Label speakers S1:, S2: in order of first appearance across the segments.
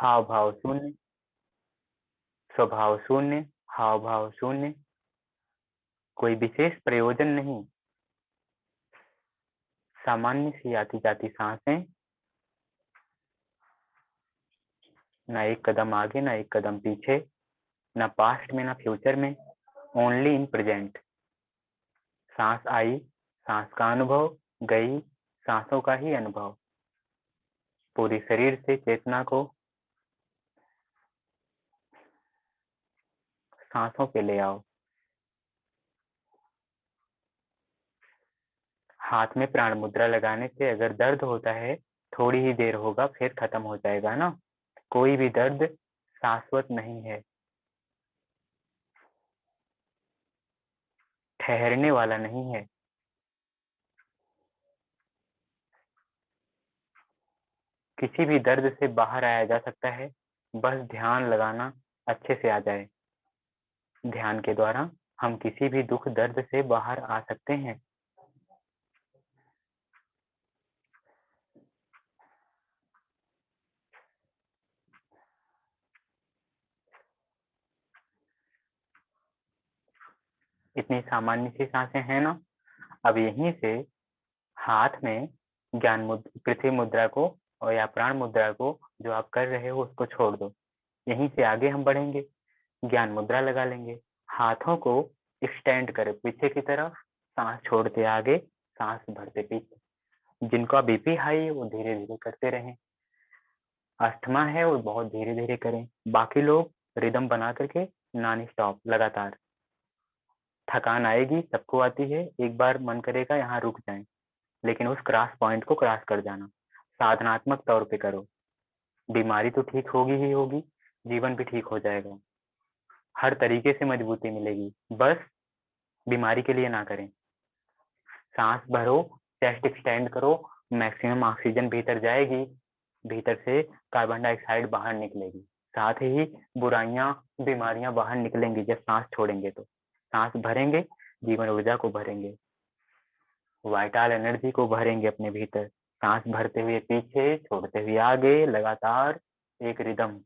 S1: हाव भाव शून्य, स्वभाव शून्य, हाव भाव शून्य, कोई विशेष प्रयोजन नहीं, सामान्य सी आती जाती सांसें, ना एक कदम आगे ना एक कदम पीछे, ना पास्ट में ना फ्यूचर में, ओनली इन प्रेजेंट। सांस आई, सांस का अनुभव, गई, सांसों का ही अनुभव। पूरी शरीर से चेतना को सांसों पे ले आओ। हाथ में प्राण मुद्रा लगाने से अगर दर्द होता है, थोड़ी ही देर होगा, फिर खत्म हो जाएगा ना। कोई भी दर्द शाश्वत नहीं है, ठहरने वाला नहीं है। किसी भी दर्द से बाहर आया जा सकता है, बस ध्यान लगाना अच्छे से आ जाए। ध्यान के द्वारा हम किसी भी दुख दर्द से बाहर आ सकते हैं। इतनी सामान्य सी सांसें हैं ना। अब यहीं से हाथ में पृथ्वी मुद्रा को और या प्राण मुद्रा को जो आप कर रहे हो उसको छोड़ दो। यहीं से आगे हम बढ़ेंगे, ज्ञान मुद्रा लगा लेंगे। हाथों को एक्सटेंड करें पीछे की तरफ, सांस छोड़ते आगे, सांस भरते पीछे। जिनका बीपी हाई है वो धीरे धीरे करते रहें, अस्थमा है वो बहुत धीरे धीरे करें। बाकी लोग रिदम बना करके नॉन स्टॉप लगातार। थकान आएगी, सबको आती है, एक बार मन करेगा यहाँ रुक जाएं, लेकिन उस क्रॉस पॉइंट को क्रॉस कर जाना। साधनात्मक तौर पे करो, बीमारी तो ठीक होगी ही होगी, जीवन भी ठीक हो जाएगा, हर तरीके से मजबूती मिलेगी। बस बीमारी के लिए ना करें। सांस भरो, चेस्ट एक्सटेंड करो, मैक्सिमम ऑक्सीजन भीतर जाएगी, भीतर से कार्बन डाइऑक्साइड बाहर निकलेगी, साथ ही बुराइयां बीमारियां बाहर निकलेंगी। जब सांस छोड़ेंगे तो सांस भरेंगे, जीवन ऊर्जा को भरेंगे, वाइटल एनर्जी को भरेंगे अपने भीतर। सांस भरते हुए पीछे, छोड़ते हुए आगे, लगातार एक रिदम।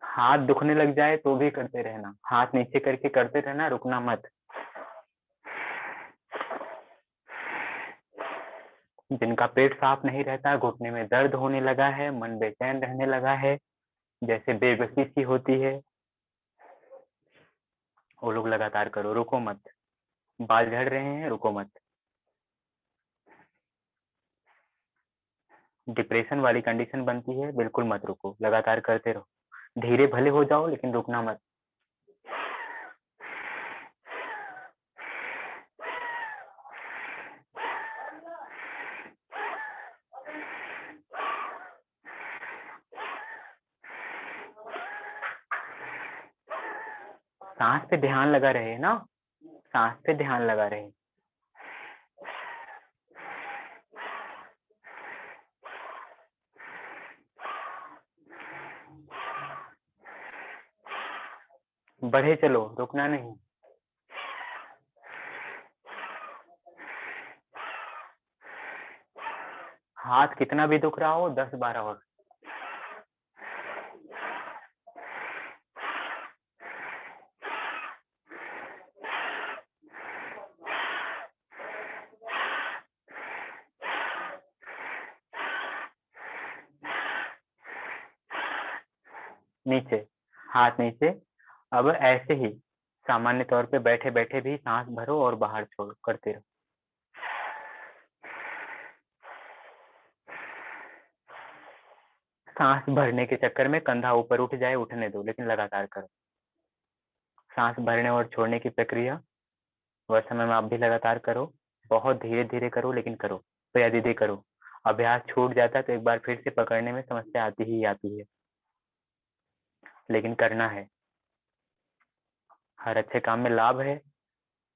S1: हाथ दुखने लग जाए तो भी करते रहना, हाथ नीचे करके करते रहना, रुकना मत। जिनका पेट साफ नहीं रहता, घुटने में दर्द होने लगा है, मन बेचैन रहने लगा है, जैसे बेबसी सी होती है, वो लोग लगातार करो, रुको मत। बाल झड़ रहे हैं, रुको मत। डिप्रेशन वाली कंडीशन बनती है, बिल्कुल मत रुको, लगातार करते रहो। धीरे भले हो जाओ लेकिन रुकना मत। सांस पे ध्यान लगा रहे ना, सांस पे ध्यान लगा रहे। बढ़े चलो, रुकना नहीं। हाथ कितना भी दुख रहा हो, 10-12 और। नीचे, हाथ नीचे। अब ऐसे ही सामान्य तौर पे बैठे बैठे भी सांस भरो और बाहर छोड़ो, करते रहो। सांस भरने के चक्कर में कंधा ऊपर उठ जाए, उठने दो, लेकिन लगातार करो। सांस भरने और छोड़ने की प्रक्रिया वह समय में आप भी लगातार करो, बहुत धीरे धीरे करो, लेकिन करो, प्रया दीदी करो। अभ्यास छूट जाता है तो एक बार फिर से पकड़ने में समस्या आती ही आती है, लेकिन करना है। हर अच्छे काम में लाभ है,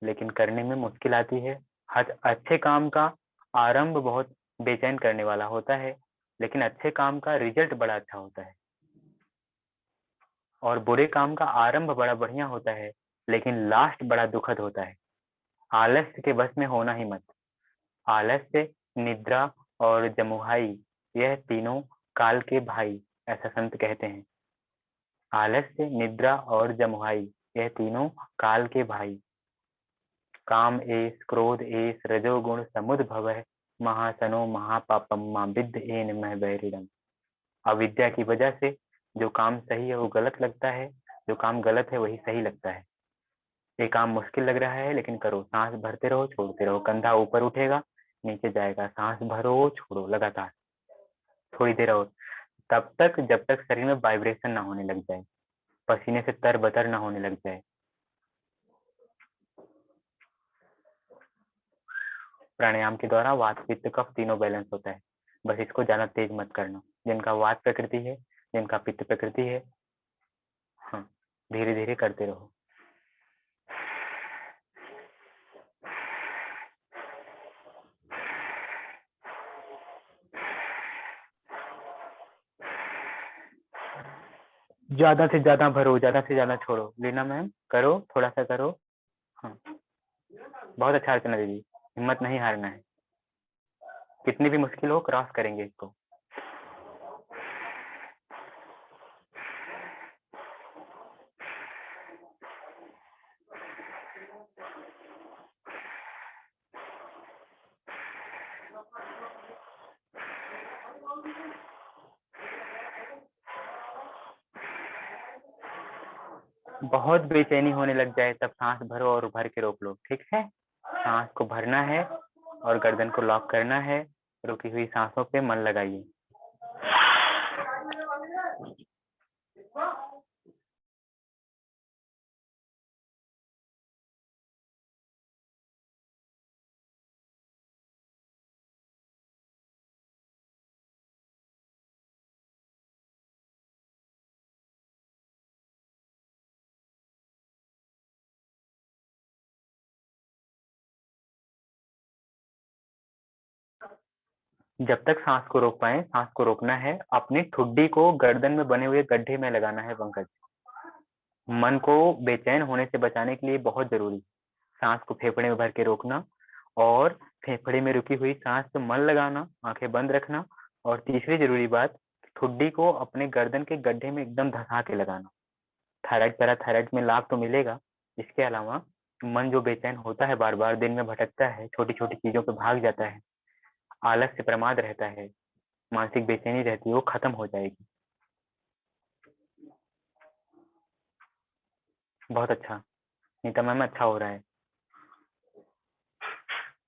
S1: लेकिन करने में मुश्किल आती है। हर अच्छे काम का आरंभ बहुत बेचैन करने वाला होता है, लेकिन अच्छे काम का रिजल्ट बड़ा अच्छा होता है। और बुरे काम का आरंभ बड़ा बढ़िया होता है, लेकिन लास्ट बड़ा दुखद होता है। आलस्य के बस में होना ही मत। आलस्य, निद्रा और जमुहाई, यह तीनों काल के भाई, ऐसा संत कहते हैं। आलस्य, निद्रा और जमुहाई, यह तीनों काल के भाई। काम एस, क्रोध एस, रजोगुण समुद्भवः, महासनो महापापम मां विद्ध एन मह बैरिडम। अविद्या की वजह से जो काम सही है वो गलत लगता है, जो काम गलत है वही सही लगता है। ये काम मुश्किल लग रहा है लेकिन करो, सांस भरते रहो, छोड़ते रहो, कंधा ऊपर उठेगा, नीचे जाएगा, सांस भरो, छोड़ो, लगातार थोड़ी देर और, तब तक जब तक शरीर में वाइब्रेशन ना होने लग जाए, पसीने से तरबतर ना होने लग जाए। प्राणायाम के द्वारा वात पित्त कफ तीनों बैलेंस होता है। बस इसको ज्यादा तेज मत करना। जिनका वात प्रकृति है, जिनका पित्त प्रकृति है, हाँ, धीरे धीरे करते रहो। ज्यादा से ज्यादा भरो, ज्यादा से ज्यादा छोड़ो। लीना मैम करो, थोड़ा सा करो। हाँ, बहुत अच्छा अर्चना दीदी, हिम्मत नहीं हारना है। कितनी भी मुश्किल हो, क्रॉस करेंगे इसको। बहुत बेचैनी होने लग जाए तब सांस भरो और भर के रोक लो, ठीक है। सांस को भरना है और गर्दन को लॉक करना है। रुकी हुई सांसों पे मन लगाइए। जब तक सांस को रोक पाए, सांस को रोकना है। अपनी ठुड्डी को गर्दन में बने हुए गड्ढे में लगाना है पंकज। मन को बेचैन होने से बचाने के लिए बहुत जरूरी, सांस को फेफड़े में भर के रोकना और फेफड़े में रुकी हुई सांस पे मन लगाना, आंखें बंद रखना। और तीसरी जरूरी बात, ठुड्डी को अपने गर्दन के गड्ढे में एकदम धसा के लगाना। थायराइड पैराथायराइड में लाभ तो मिलेगा। इसके अलावा मन जो बेचैन होता है, बार बार दिन में भटकता है, छोटी छोटी चीजों पे भाग जाता है, आलस से प्रमाद रहता है, मानसिक बेचैनी रहती है, वो खत्म हो जाएगी। बहुत अच्छा नीता मैम, अच्छा हो रहा है।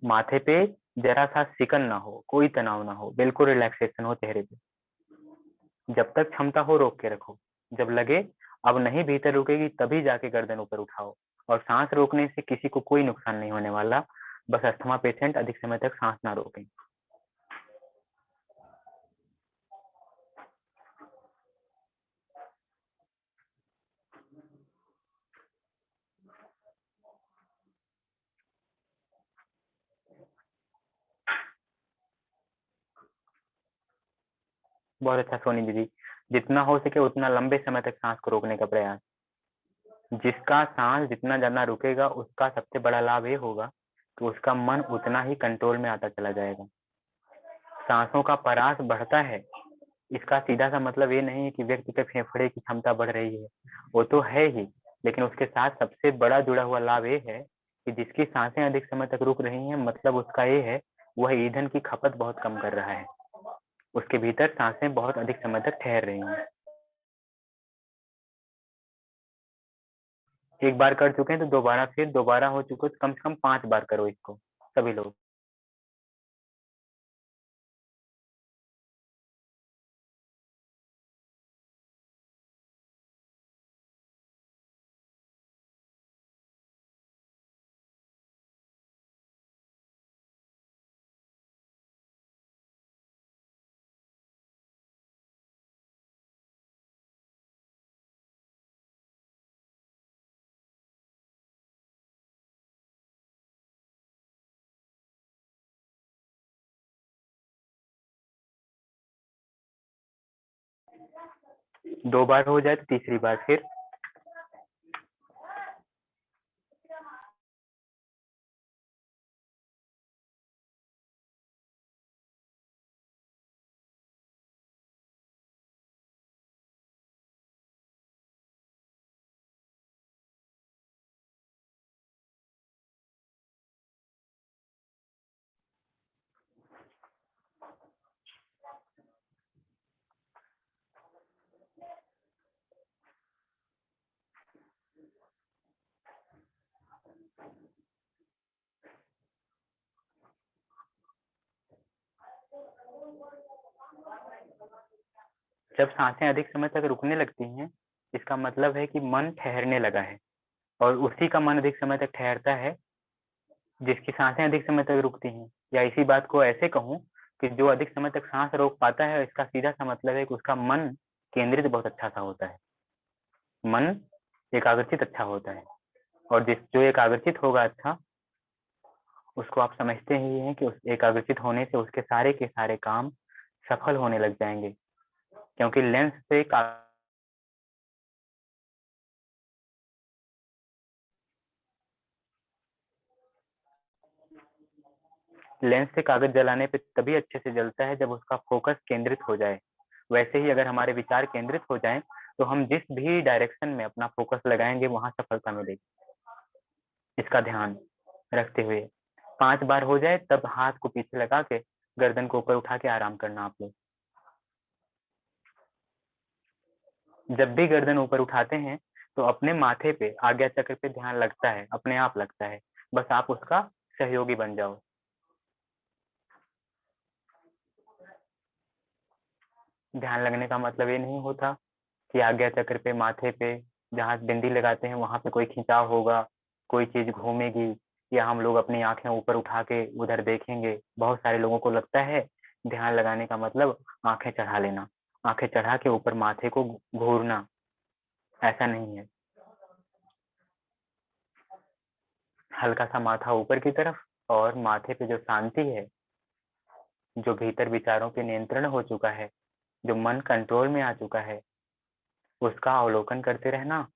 S1: माथे पे जरा सा सिकन ना हो, कोई तनाव ना हो, बिल्कुल रिलैक्सेशन हो चेहरे पे। जब तक क्षमता हो रोक के रखो। जब लगे अब नहीं भीतर रुकेगी तभी जाके गर्दन ऊपर उठाओ। और सांस रोकने से किसी को कोई नुकसान नहीं होने वाला, बस अस्थमा पेशेंट अधिक समय तक सांस ना रोकें। बहुत अच्छा सोनी दीदी, जितना हो सके उतना लंबे समय तक सांस को रोकने का प्रयास। जिसका सांस जितना ज्यादा रुकेगा उसका सबसे बड़ा लाभ ये होगा कि उसका मन उतना ही कंट्रोल में आता चला जाएगा। सांसों का परास बढ़ता है, इसका सीधा सा मतलब ये नहीं है कि व्यक्ति के फेफड़े की क्षमता बढ़ रही है, वो तो है ही, लेकिन उसके साथ सबसे बड़ा जुड़ा हुआ लाभ ये है कि जिसकी सांसें अधिक समय तक रुक रही हैं, मतलब उसका ये है वह ईंधन की खपत बहुत कम कर रहा है, उसके भीतर सांसें बहुत अधिक समय तक ठहर रही हैं। एक बार कर चुके हैं तो दोबारा, फिर दोबारा हो चुके तो कम से कम 5 बार करो इसको, सभी लोग। 2 बार हो जाए तो तीसरी बार फिर जब सांसें अधिक समय तक रुकने लगती हैं, इसका मतलब है कि मन ठहरने लगा है, और उसी का मन अधिक समय तक ठहरता है जिसकी सांसें अधिक समय तक रुकती हैं। या इसी बात को ऐसे कहूँ कि जो अधिक समय तक सांस रोक पाता है, इसका सीधा सा मतलब है कि उसका मन केंद्रित बहुत अच्छा सा होता है, मन एकाग्रचित अच्छा होता है। और जो एकाग्रचित होगा अच्छा, उसको आप समझते ही हैं कि उस एकाग्रचित होने से उसके सारे के सारे काम सफल होने लग जाएंगे, क्योंकि लेंस से कागज जलाने पे तभी अच्छे से जलता है जब उसका फोकस केंद्रित हो जाए। वैसे ही अगर हमारे विचार केंद्रित हो जाएं, तो हम जिस भी डायरेक्शन में अपना फोकस लगाएंगे वहां सफलता मिलेगी। इसका ध्यान रखते हुए 5 बार हो जाए तब हाथ को पीछे लगा के गर्दन को ऊपर उठा के आराम करना। आप लोग जब भी गर्दन ऊपर उठाते हैं तो अपने माथे पे आज्ञा चक्र पे ध्यान लगता है, अपने आप लगता है, बस आप उसका सहयोगी बन जाओ। ध्यान लगने का मतलब ये नहीं होता कि आज्ञा चक्र पे माथे पे जहाँ बिंदी लगाते हैं वहां पे कोई खिंचाव होगा, कोई चीज घूमेगी, या हम लोग अपनी आंखें ऊपर उठा के उधर देखेंगे। बहुत सारे लोगों को लगता है ध्यान लगाने का मतलब आंखें चढ़ा लेना, आंखें चढ़ा के ऊपर माथे को घूरना। ऐसा नहीं है। हल्का सा माथा ऊपर की तरफ, और माथे पे जो शांति है, जो भीतर विचारों पे नियंत्रण हो चुका है, जो मन कंट्रोल में आ चुका है, उसका अवलोकन करते रहना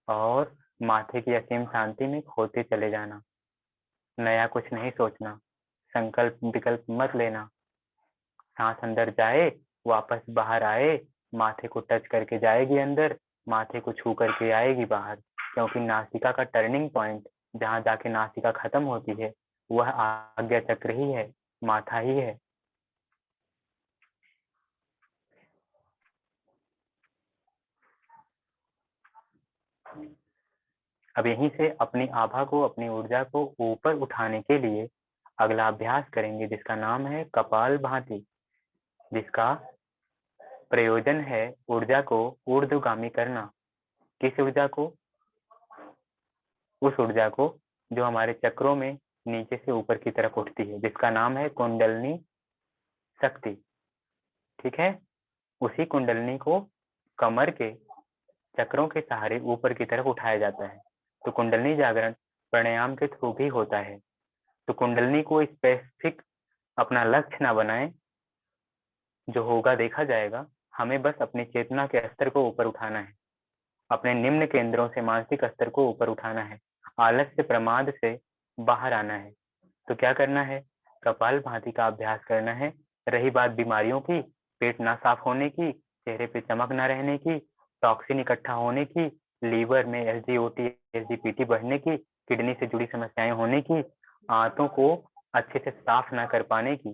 S1: और माथे की असीम शांति में खोते चले जाना। नया कुछ नहीं सोचना, संकल्प विकल्प मत लेना। सांस अंदर जाए, वापस बाहर आए, माथे को टच करके जाएगी अंदर, माथे को छू करके आएगी बाहर, क्योंकि नासिका का टर्निंग पॉइंट जहाँ जाके नासिका खत्म होती है वह आज्ञा चक्र ही है, माथा ही है। अब यहीं से अपनी आभा को, अपनी ऊर्जा को ऊपर उठाने के लिए अगला अभ्यास करेंगे जिसका नाम है कपाल भाती, जिसका प्रयोजन है ऊर्जा को ऊर्ध्वगामी करना। किस ऊर्जा को? उस ऊर्जा को जो हमारे चक्रों में नीचे से ऊपर की तरफ उठती है, जिसका नाम है कुंडलनी शक्ति। ठीक है, उसी कुंडलनी को कमर के चक्रों के सहारे ऊपर की तरफ उठाया जाता है। तो कुंडलनी जागरण प्राणायाम के थ्रू भी होता है। तो कुंडलनी को स्पेसिफिक अपना लक्ष्य ना बनाएं, जो होगा देखा जाएगा। हमें बस अपनी चेतना के स्तर को ऊपर उठाना है, अपने निम्न केंद्रों से मानसिक स्तर को ऊपर उठाना है, आलस्य प्रमाद से बाहर आना है। तो क्या करना है? कपाल भाती का अभ्यास करना है। रही बात बीमारियों की, पेट ना साफ होने की, चेहरे पे चमक ना रहने की, टॉक्सिन इकट्ठा होने की, लीवर में एसजीओटी एसजीपीटी बढ़ने की, किडनी से जुड़ी समस्याएं होने की, आंतों को अच्छे से साफ ना कर पाने की,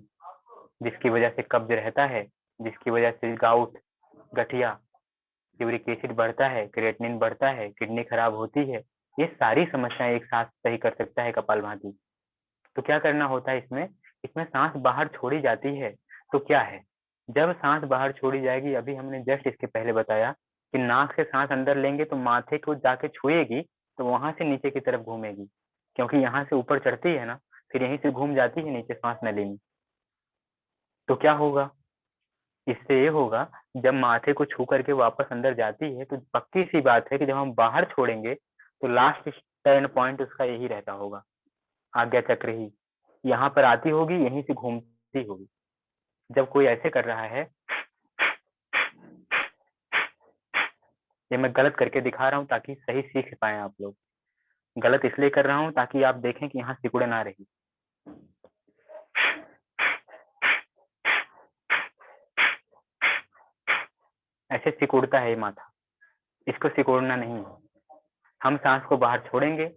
S1: जिसकी वजह से कब्ज रहता है, जिसकी वजह से गाउट, गठिया, यूरिक एसिड बढ़ता है, क्रिएटिनिन बढ़ता है, किडनी खराब होती है, ये सारी समस्याएं एक साथ सही कर सकता है कपालभाति। तो क्या करना होता है इसमें? इसमें सांस बाहर छोड़ी जाती है। तो क्या है, जब सांस बाहर छोड़ी जाएगी, अभी हमने जस्ट इसके पहले बताया कि नाक से सांस अंदर लेंगे तो माथे को जाके छुएगी, तो वहां से नीचे की तरफ घूमेगी, क्योंकि यहाँ से ऊपर चढ़ती है ना, फिर यहीं से घूम जाती है नीचे सांस न लेंगी। तो क्या होगा? इससे ये होगा, जब माथे को छू करके वापस अंदर जाती है तो पक्की सी बात है कि जब हम बाहर छोड़ेंगे तो लास्ट टर्न पॉइंट उसका यही रहता होगा, आज्ञा चक्र ही। यहाँ पर आती होगी, यहीं से घूमती होगी। जब कोई ऐसे कर रहा है ये मैं गलत करके दिखा रहा हूँ ताकि सही सीख पाए आप लोग। गलत इसलिए कर रहा हूँ ताकि आप देखें कि यहाँ सिकुड़न आ रही। ऐसे सिकुड़ता है ये माथा, इसको सिकुड़ना नहीं है। हम सांस को बाहर छोड़ेंगे,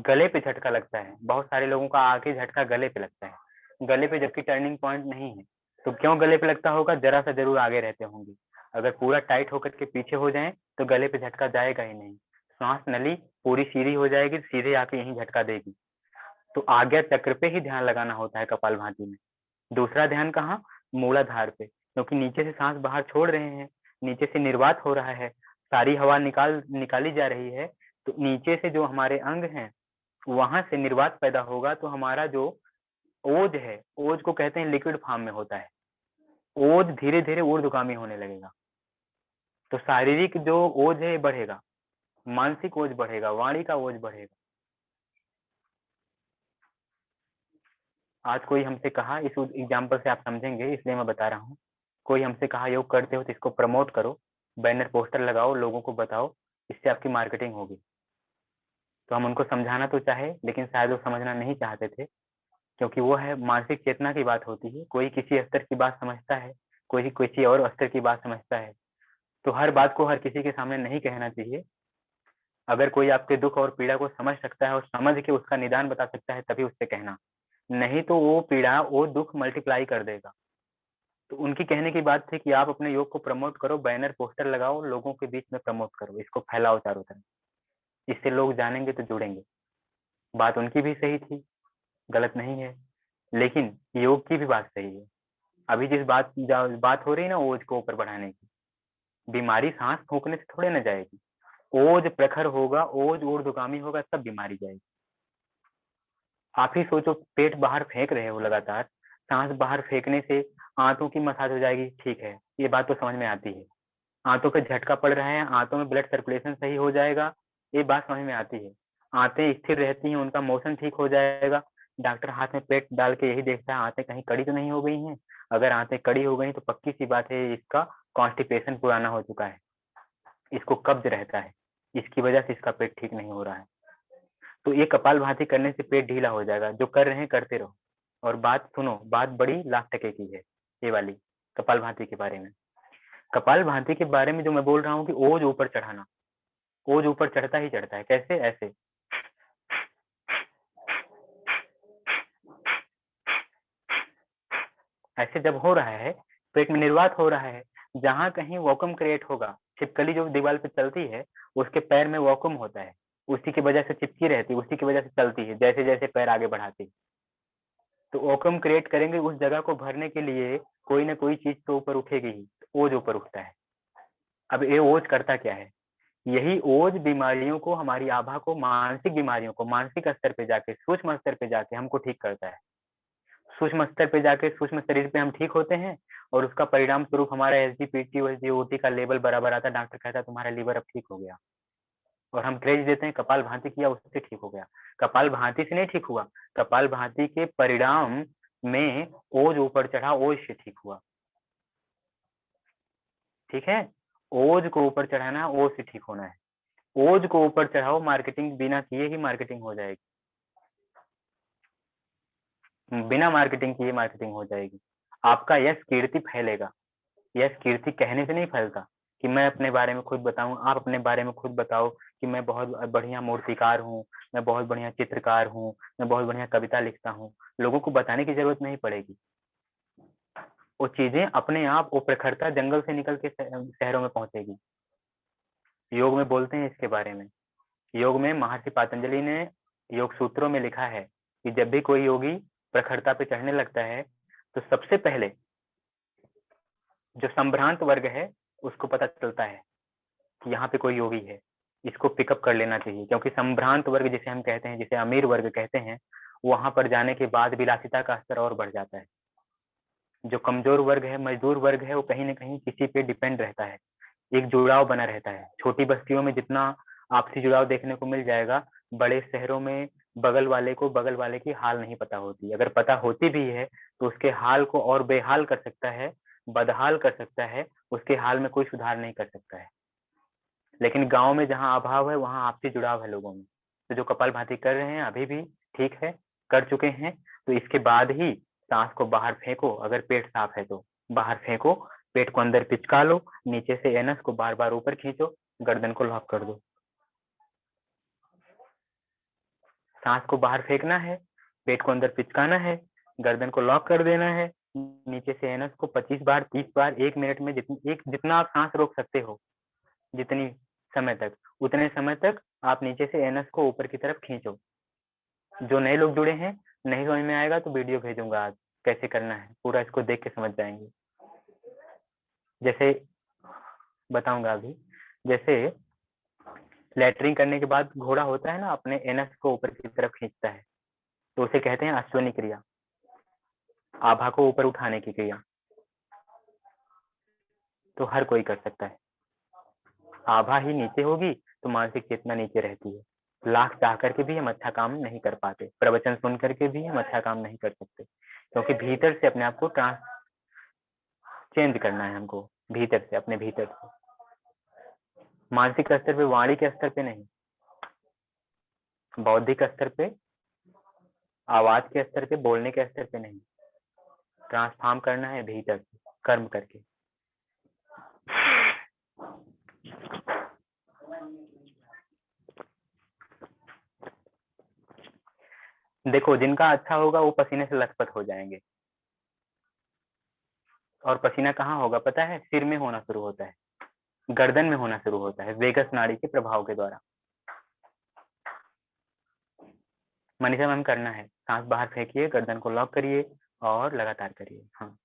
S1: गले पे झटका लगता है, बहुत सारे लोगों का आगे झटका गले पे लगता है, गले पे जबकि टर्निंग पॉइंट नहीं है। तो क्यों गले पे लगता होगा? जरा सा जरूर आगे रहते होंगे। अगर पूरा टाइट होकर के पीछे हो जाए तो गले पे झटका जाएगा ही नहीं, सांस नली पूरी सीधी हो जाएगी, सीधे आके यही झटका देगी। तो आज्ञा चक्र पे ही ध्यान लगाना होता है कपालभाति में। दूसरा ध्यान कहाँ? मूलाधार पे, क्योंकि नीचे से सांस बाहर छोड़ रहे हैं, नीचे से निर्वात हो रहा है, सारी हवा निकाली जा रही है। तो नीचे से जो हमारे अंग हैं वहां से निर्वात पैदा होगा, तो हमारा जो ओज है, ओज को कहते हैं लिक्विड फॉर्म में होता है, ओज धीरे धीरे ऊर्ध्वगामी होने लगेगा। तो शारीरिक जो ओज है बढ़ेगा, मानसिक ओज बढ़ेगा, वाणी का ओज बढ़ेगा। आज कोई हमसे कहा, इस एग्जाम्पल से आप समझेंगे इसलिए मैं बता रहा हूँ, कोई हमसे कहा योग करते हो तो इसको प्रमोट करो, बैनर पोस्टर लगाओ, लोगों को बताओ, इससे आपकी मार्केटिंग होगी। तो हम उनको समझाना तो चाहे, लेकिन शायद वो समझना नहीं चाहते थे, क्योंकि वो है मानसिक चेतना की बात होती है। कोई किसी स्तर की बात समझता है, कोई किसी और स्तर की बात समझता है। तो हर बात को हर किसी के सामने नहीं कहना चाहिए। अगर कोई आपके दुख और पीड़ा को समझ सकता है और समझ के उसका निदान बता सकता है तभी उससे कहना, नहीं तो वो पीड़ा वो दुख मल्टीप्लाई कर देगा। तो उनकी कहने की बात थी कि आप अपने योग को प्रमोट करो, बैनर पोस्टर लगाओ, लोगों के बीच में प्रमोट करो, इसको फैलाओ चारों तरफ, इससे लोग जानेंगे तो जुड़ेंगे। बात उनकी भी सही थी, गलत नहीं है, लेकिन योग की भी बात सही है। अभी जिस बात हो रही है ना ओज को ऊपर बढ़ाने की, बीमारी सांस फूंकने से थोड़े ना जाएगी। ओज प्रखर होगा, ओज ऊर्ध्वगामी होगा, तब बीमारी जाएगी। आप ही सोचो, पेट बाहर फेंक रहे हो लगातार, सांस बाहर फेंकने से आंतों की मसाज हो जाएगी, ठीक है, ये बात तो समझ में आती है। आंतों पे झटका पड़ रहा है, आंतों में ब्लड सर्कुलेशन सही हो जाएगा, ये बात समझ में आती है। आंतें स्थिर रहती हैं, उनका मोशन ठीक हो जाएगा। डॉक्टर हाथ में पेट डाल के यही देखता है आंतें कहीं कड़ी तो नहीं हो गई हैं। अगर आंतें कड़ी हो गई तो पक्की सी बात है इसका कॉन्स्टिपेशन पुराना हो चुका है, इसको कब्ज रहता है, इसकी वजह से इसका पेट ठीक नहीं हो रहा है। तो ये कपालभाति करने से पेट ढीला हो जाएगा। जो कर रहे हैं करते रहो। और बात सुनो, बात बड़ी लाख टके की है ये वाली, कपालभाति के बारे में। कपालभाति के बारे में जो मैं बोल रहा हूँ कि ओज ऊपर चढ़ाना, ओज ऊपर चढ़ता ही चढ़ता है। कैसे? ऐसे ऐसे जब हो रहा है, पेट में निर्वात हो रहा है, जहां कहीं वॉकम क्रिएट होगा, छिपकली जो दीवार पे चलती है उसके पैर में वॉकम होता है, उसी की वजह से चिपकी रहती है, उसी की वजह से चलती है, जैसे जैसे पैर आगे बढ़ाती है। तो वॉकम क्रिएट करेंगे, उस जगह को भरने के लिए कोई ना कोई चीज तो ऊपर उठेगी ही, ओज ऊपर उठता है। अब ये ओज करता क्या है? यही ओज बीमारियों को, हमारी आभा को, मानसिक बीमारियों को मानसिक स्तर पे जाके, सूक्ष्म स्तर पे जाके हमको ठीक करता है। सूक्ष्म स्तर पे जाके सूक्ष्म शरीर पे हम ठीक होते हैं, और उसका परिणाम स्वरूप हमारा SGPT और SGOT का लेवल बराबर आता है। डॉक्टर कहता है तुम्हारा लीवर अब ठीक हो गया, और हम क्रेज देते हैं कपाल भांति किया उससे ठीक हो गया। कपाल भांति से नहीं ठीक हुआ, कपाल भांति के परिणाम में ओज ऊपर चढ़ा, ओज से ठीक हुआ। ठीक है, ओज को ऊपर चढ़ाना, ओज से ठीक होना है। ओज को ऊपर चढ़ाओ, मार्केटिंग बिना किए ही मार्केटिंग हो जाएगी, बिना मार्केटिंग किए मार्केटिंग हो जाएगी। आपका यश कीर्ति फैलेगा। यश कीर्ति कहने से नहीं फैलता कि मैं अपने बारे में खुद बताऊं, आप अपने बारे में खुद बताओ कि मैं बहुत बढ़िया मूर्तिकार हूँ, मैं बहुत बढ़िया चित्रकार हूँ, मैं बहुत बढ़िया कविता लिखता हूँ। लोगों को बताने की जरूरत नहीं पड़ेगी, वो चीजें अपने आप, वो प्रखरता जंगल से निकल के शहरों में पहुंचेगी। योग में बोलते हैं इसके बारे में। योग में महर्षि पातंजलि ने योग सूत्रों में लिखा है कि जब भी कोई योगी प्रखरता पे चढ़ने लगता है तो सबसे पहले जो संभ्रांत वर्ग है उसको पता चलता है कि यहाँ पे कोई योगी है, इसको पिकअप कर लेना चाहिए। क्योंकि संभ्रांत वर्ग जिसे हम कहते हैं, जिसे अमीर वर्ग कहते हैं, वहां पर जाने के बाद विलासिता का स्तर और बढ़ जाता है। जो कमजोर वर्ग है, मजदूर वर्ग है, वो कहीं ना कहीं किसी पे डिपेंड रहता है, एक जुड़ाव बना रहता है। छोटी बस्तियों में जितना आपसी जुड़ाव देखने को मिल जाएगा, बड़े शहरों में बगल वाले को बगल वाले की हाल नहीं पता होती। अगर पता होती भी है तो उसके हाल को और बेहाल कर सकता है, बदहाल कर सकता है, उसके हाल में कोई सुधार नहीं कर सकता है। लेकिन गांव में जहाँ अभाव है वहाँ आपसी जुड़ाव है लोगों में। तो जो कपालभाति कर रहे हैं अभी भी ठीक है, कर चुके हैं, तो इसके बाद ही सांस को बाहर फेंको। अगर पेट साफ है तो बाहर फेंको, पेट को अंदर पिचका लो, नीचे से एनस को बार बार ऊपर खींचो, गर्दन को लॉक कर दो। सांस को बाहर फेंकना है, पेट को अंदर पिचकाना है, गर्दन को लॉक कर देना है, नीचे से एनस को 25 बार 30 बार 1 मिनट में जितना आप सांस रोक सकते हो, जितनी समय तक, उतने समय तक आप नीचे से एनस को ऊपर की तरफ खींचो। जो नए लोग जुड़े हैं, नहीं समझ में आएगा तो वीडियो भेजूंगा आज कैसे करना है, पूरा इसको देख के समझ जाएंगे। जैसे बताऊंगा अभी, जैसे लेटरिंग करने के बाद घोड़ा होता है ना, अपने एनस को ऊपर की तरफ खींचता है, तो उसे कहते हैं अश्वनी क्रिया, आभा को ऊपर उठाने की क्रिया। तो हर कोई कर सकता है। आभा ही नीचे होगी तो मानसिक चेतना नीचे रहती है। लाख चाह करके भी हम अच्छा काम नहीं कर पाते, प्रवचन सुन करके भी हम अच्छा काम नहीं कर सकते, क्योंकि भीतर से अपने आप को चेंज करना है हमको, भीतर से, अपने भीतर से, मानसिक स्तर पे, वाणी के स्तर पे नहीं, बौद्धिक स्तर पे, आवाज के स्तर पे, बोलने के स्तर पे नहीं, ट्रांसफॉर्म करना है भीतर से, कर्म करके। देखो, जिनका अच्छा होगा वो पसीने से लथपथ हो जाएंगे। और पसीना कहाँ होगा पता है? सिर में होना शुरू होता है, गर्दन में होना शुरू होता है, वेगस नाड़ी के प्रभाव के द्वारा। मनीषा मैम, करना है, सांस बाहर फेंकिए, गर्दन को लॉक करिए और लगातार करिए। हाँ,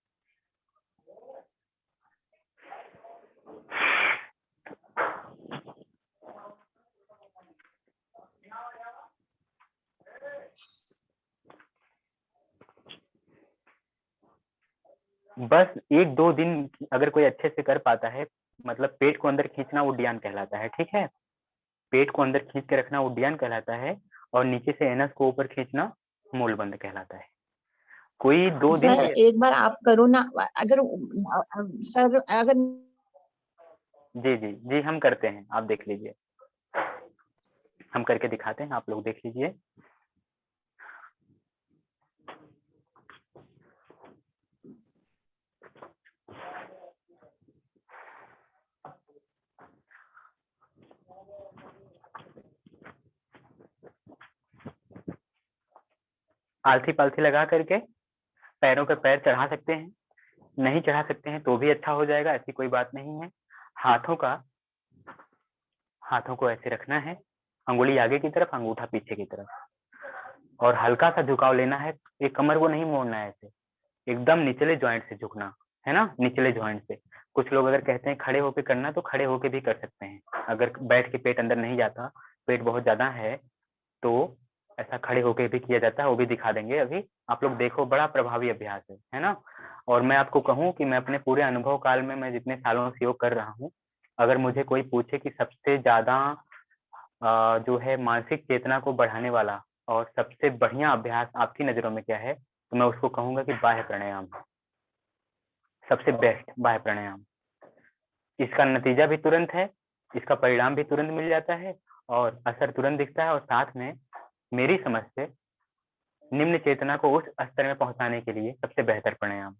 S1: बस 1-2 दिन अगर कोई अच्छे से कर पाता है, मतलब पेट को अंदर खींचना उड्डयन कहलाता है, ठीक है? पेट को अंदर खींच के रखना उड्डयन कहलाता है, और नीचे से एनस को ऊपर खींचना मूलबंध कहलाता है। कोई 2 दिन
S2: सर एक बार आप करो ना, अगर सर अगर
S1: जी जी जी, हम करते हैं, आप देख लीजिए, हम करके दिखाते हैं, आप लोग देख लीजिए। आलथी पालथी लगा करके पैरों पे पैर चढ़ा सकते हैं, नहीं चढ़ा सकते हैं तो भी अच्छा हो जाएगा, ऐसी कोई बात नहीं है। हाथों को ऐसे रखना है, अंगुली आगे की तरफ, अंगूठा पीछे की तरफ, और हल्का सा झुकाव लेना है। एक कमर को नहीं मोड़ना है, ऐसे एकदम निचले ज्वाइंट से झुकना है ना, निचले ज्वाइंट से। कुछ लोग अगर कहते हैं खड़े होके करना, तो खड़े होके भी कर सकते हैं। अगर बैठ के पेट अंदर नहीं जाता, पेट बहुत ज्यादा है, तो ऐसा खड़े होके भी किया जाता है, वो भी दिखा देंगे अभी। आप लोग देखो, बड़ा प्रभावी अभ्यास है ना। और मैं आपको कहूँ कि मैं अपने पूरे अनुभव काल में, मैं जितने सालों से योग कर रहा हूँ, अगर मुझे कोई पूछे कि सबसे ज्यादा जो है मानसिक चेतना को बढ़ाने वाला और सबसे बढ़िया अभ्यास आपकी नजरों में क्या है, तो मैं उसको कहूंगा कि बाह्य प्राणायाम, सबसे बेस्ट बाह्य प्राणायाम। इसका नतीजा भी तुरंत है, इसका परिणाम भी तुरंत मिल जाता है, और असर तुरंत दिखता है। और साथ में मेरी समझ से निम्न चेतना को उस स्तर में पहुंचाने के लिए सबसे बेहतर प्राणायाम।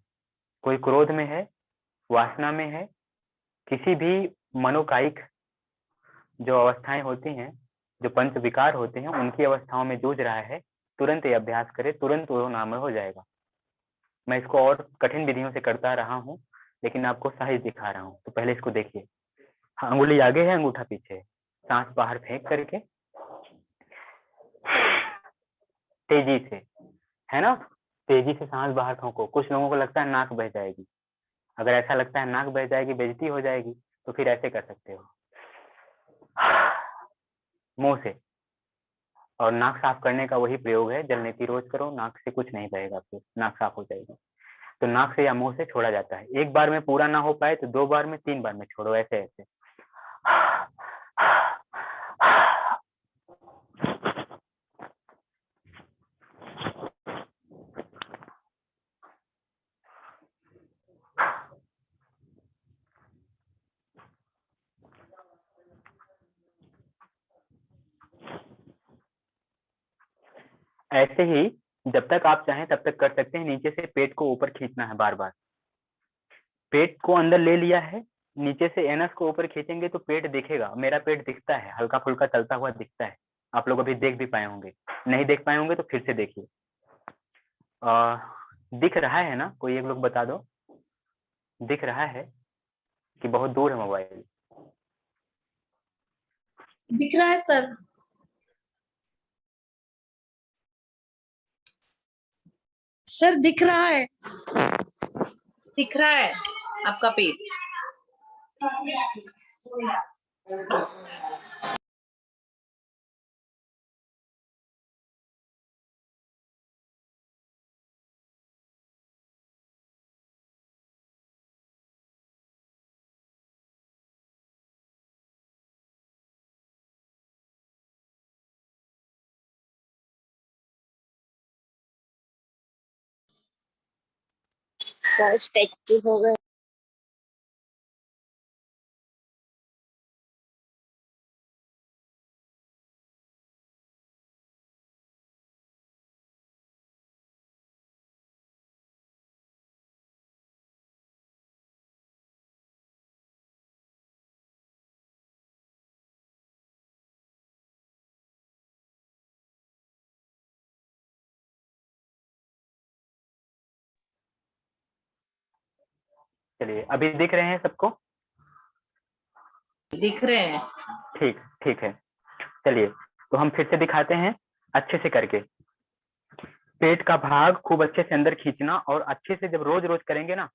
S1: कोई क्रोध में है, वासना में है, किसी भी मनोकायिक जो अवस्थाएं होती हैं, जो पंच विकार होते हैं, उनकी अवस्थाओं में जूझ रहा है, तुरंत ये अभ्यास करे, तुरंत वो नामर हो जाएगा। मैं इसको और कठिन विधियों से करता रहा हूँ, लेकिन आपको सहज दिखा रहा हूँ, तो पहले इसको देखिए। हाँ, अंगुली आगे है, अंगूठा पीछे है, सांस बाहर फेंक करके तेजी से, है ना, तेजी से सांस बाहर फेंको। कुछ लोगों को लगता है नाक बह जाएगी, अगर ऐसा लगता है नाक बह जाएगी, बेइज्जती हो जाएगी, तो फिर ऐसे कर सकते हो, मुंह से। और नाक साफ करने का वही प्रयोग है, जल नीति रोज करो, नाक से कुछ नहीं बहेगा, फिर नाक साफ हो जाएगी। तो नाक से या मुंह से छोड़ा जाता है। एक बार में पूरा ना हो पाए तो 2 बार में, 3 बार में छोड़ो, ऐसे ऐसे। ऐसे ही जब तक आप चाहें तब तक कर सकते हैं। नीचे से पेट को ऊपर खींचना है बार बार। पेट को अंदर ले लिया है, नीचे से एनस को ऊपर खींचेंगे तो पेट दिखेगा। मेरा पेट दिखता है, हल्का फुल्का चलता हुआ दिखता है। आप लोग अभी देख भी पाए होंगे, नहीं देख पाए होंगे तो फिर से देखिए। दिख रहा है ना? कोई एक लोग बता दो, दिख रहा है कि बहुत दूर है मोबाइल?
S2: दिख रहा है सर। सर दिख रहा है।
S3: दिख रहा है आपका पेट।
S2: सर स्टैचू हो गए।
S1: चलिए, अभी दिख रहे हैं सबको?
S3: दिख रहे हैं।
S1: ठीक ठीक है। चलिए, तो हम फिर से दिखाते हैं अच्छे से करके। पेट का भाग खूब अच्छे से अंदर खींचना, और अच्छे से जब रोज रोज करेंगे ना,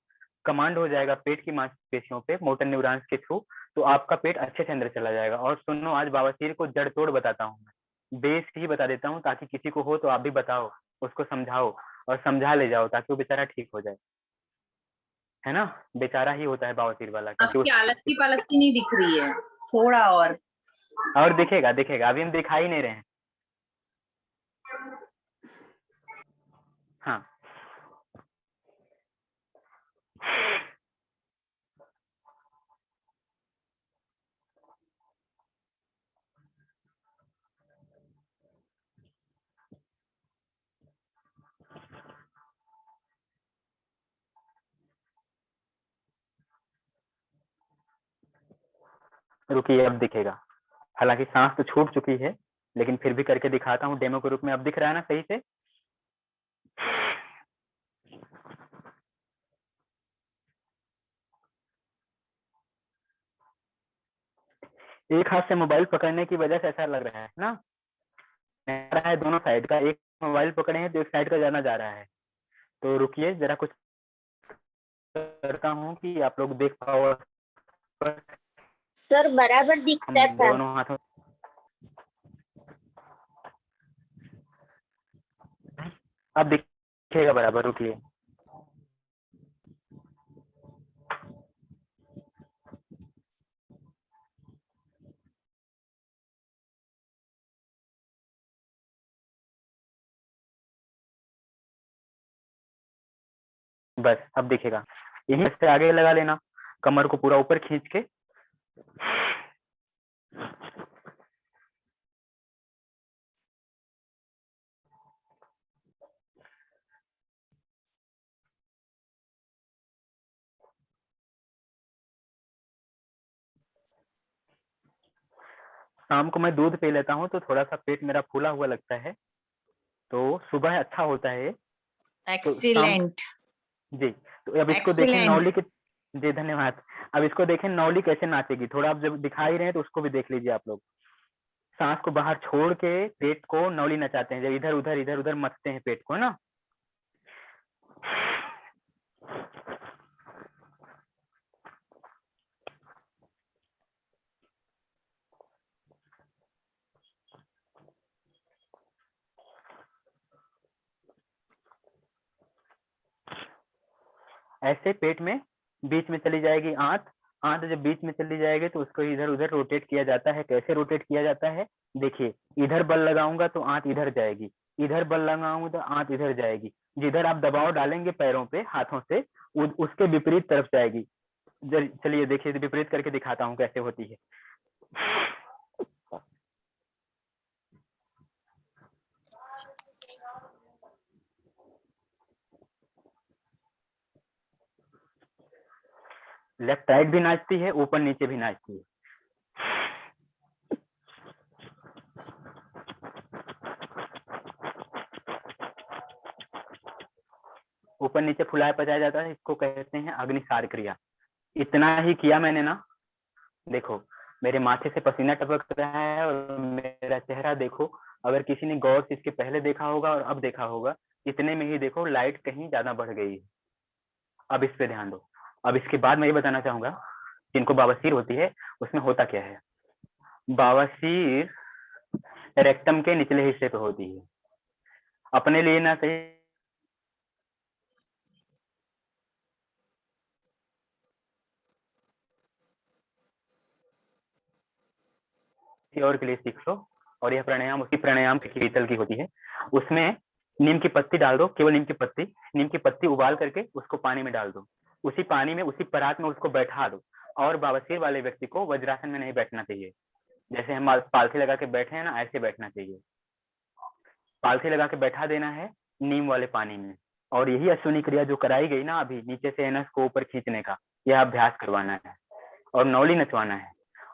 S1: कमांड हो जाएगा पेट की मांसपेशियों पे मोटर न्यूरॉन्स के थ्रू, तो आपका पेट अच्छे से अंदर चला जाएगा। और सुनो, आज बवासीर को जड़ तोड़ बताता हूँ मैं, बेस ही बता देता हूँ, ताकि किसी को हो तो आप भी बताओ, उसको समझाओ और समझा ले जाओ, ताकि वो बेचारा ठीक हो जाए। है ना? बेचारा ही होता है बवासीर वाला, क्योंकि
S3: आपकी आलसी पालसी नहीं दिख रही है, थोड़ा
S1: और दिखेगा दिखेगा, अभी हम दिखा ही नहीं रहे हैं। हाँ, रुकिए, अब दिखेगा। हालांकि सांस तो छूट चुकी है, लेकिन फिर भी करके दिखाता हूँ डेमो के रूप में। अब दिख रहा है ना सही से? एक हाथ से मोबाइल पकड़ने की वजह से ऐसा लग रहा है ना, रहा है दोनों साइड का। एक मोबाइल पकड़े हैं तो एक साइड का जाना जा रहा है। तो रुकिए, जरा कुछ करता हूँ कि आप लोग देख पाओ।
S2: सर बराबर
S1: हम
S2: दिखता था।
S1: दोनों हाथों, अब दिखेगा बराबर। रुकिए, बस अब दिखेगा। यही से आगे लगा लेना, कमर को पूरा ऊपर खींच के। शाम को मैं दूध पी लेता हूँ तो थोड़ा सा पेट मेरा फूला हुआ लगता है, तो सुबह अच्छा होता है। तो शाम,
S2: एक्सीलेंट।
S1: जी, तो अब इसको देखें
S2: एक्सीलेंट।
S1: नौली के। जी धन्यवाद। अब इसको देखें नौली कैसे नाचेगी, थोड़ा आप जब दिखा ही रहे हैं तो उसको भी देख लीजिए आप लोग। सांस को बाहर छोड़ के पेट को नौली नचाते हैं, जब इधर उधर मथते हैं पेट को ना। ऐसे पेट में बीच में चली जाएगी आंत। आंत जब बीच में चली जाएगी तो उसको इधर उधर रोटेट किया जाता है। कैसे रोटेट किया जाता है? देखिए, इधर बल लगाऊंगा तो आंत इधर जाएगी, इधर बल लगाऊंगा तो आंत इधर जाएगी। जिधर आप दबाव डालेंगे पैरों पे हाथों से, उसके विपरीत तरफ जाएगी। चलिए देखिए, विपरीत करके दिखाता हूँ कैसे होती है। लेफ्ट राइट भी नाचती है, ऊपर नीचे भी नाचती है। ऊपर नीचे फुलाया पचाया जाता है, इसको कहते हैं अग्निसार क्रिया। इतना ही किया मैंने ना, देखो मेरे माथे से पसीना टपक रहा है और मेरा चेहरा देखो, अगर किसी ने गौर से इसके पहले देखा होगा और अब देखा होगा, इतने में ही देखो लाइट कहीं ज्यादा बढ़ गई है। अब इस पे ध्यान दो। अब इसके बाद मैं ये बताना चाहूंगा, जिनको बवासीर होती है उसमें होता क्या है। बवासीर रेक्टम के निचले हिस्से पे होती है। अपने लिए ना सही और के लिए सीख लो। और यह प्राणायाम उसी प्राणायाम की कीतल की होती है। उसमें नीम की पत्ती डाल दो, केवल नीम की पत्ती उबाल करके उसको पानी में डाल दो। उसी पानी में, उसी परात में उसको बैठा दो। और बवासीर वाले व्यक्ति को वज्रासन में नहीं बैठना चाहिए, जैसे हम पालथी लगा के बैठे हैं ना, ऐसे बैठना चाहिए। पालथी लगा के बैठा देना है नीम वाले पानी में। और यही अश्विनी क्रिया जो कराई गई ना अभी, नीचे से एनस को ऊपर खींचने का, यह अभ्यास करवाना है। और नौली नचवाना है।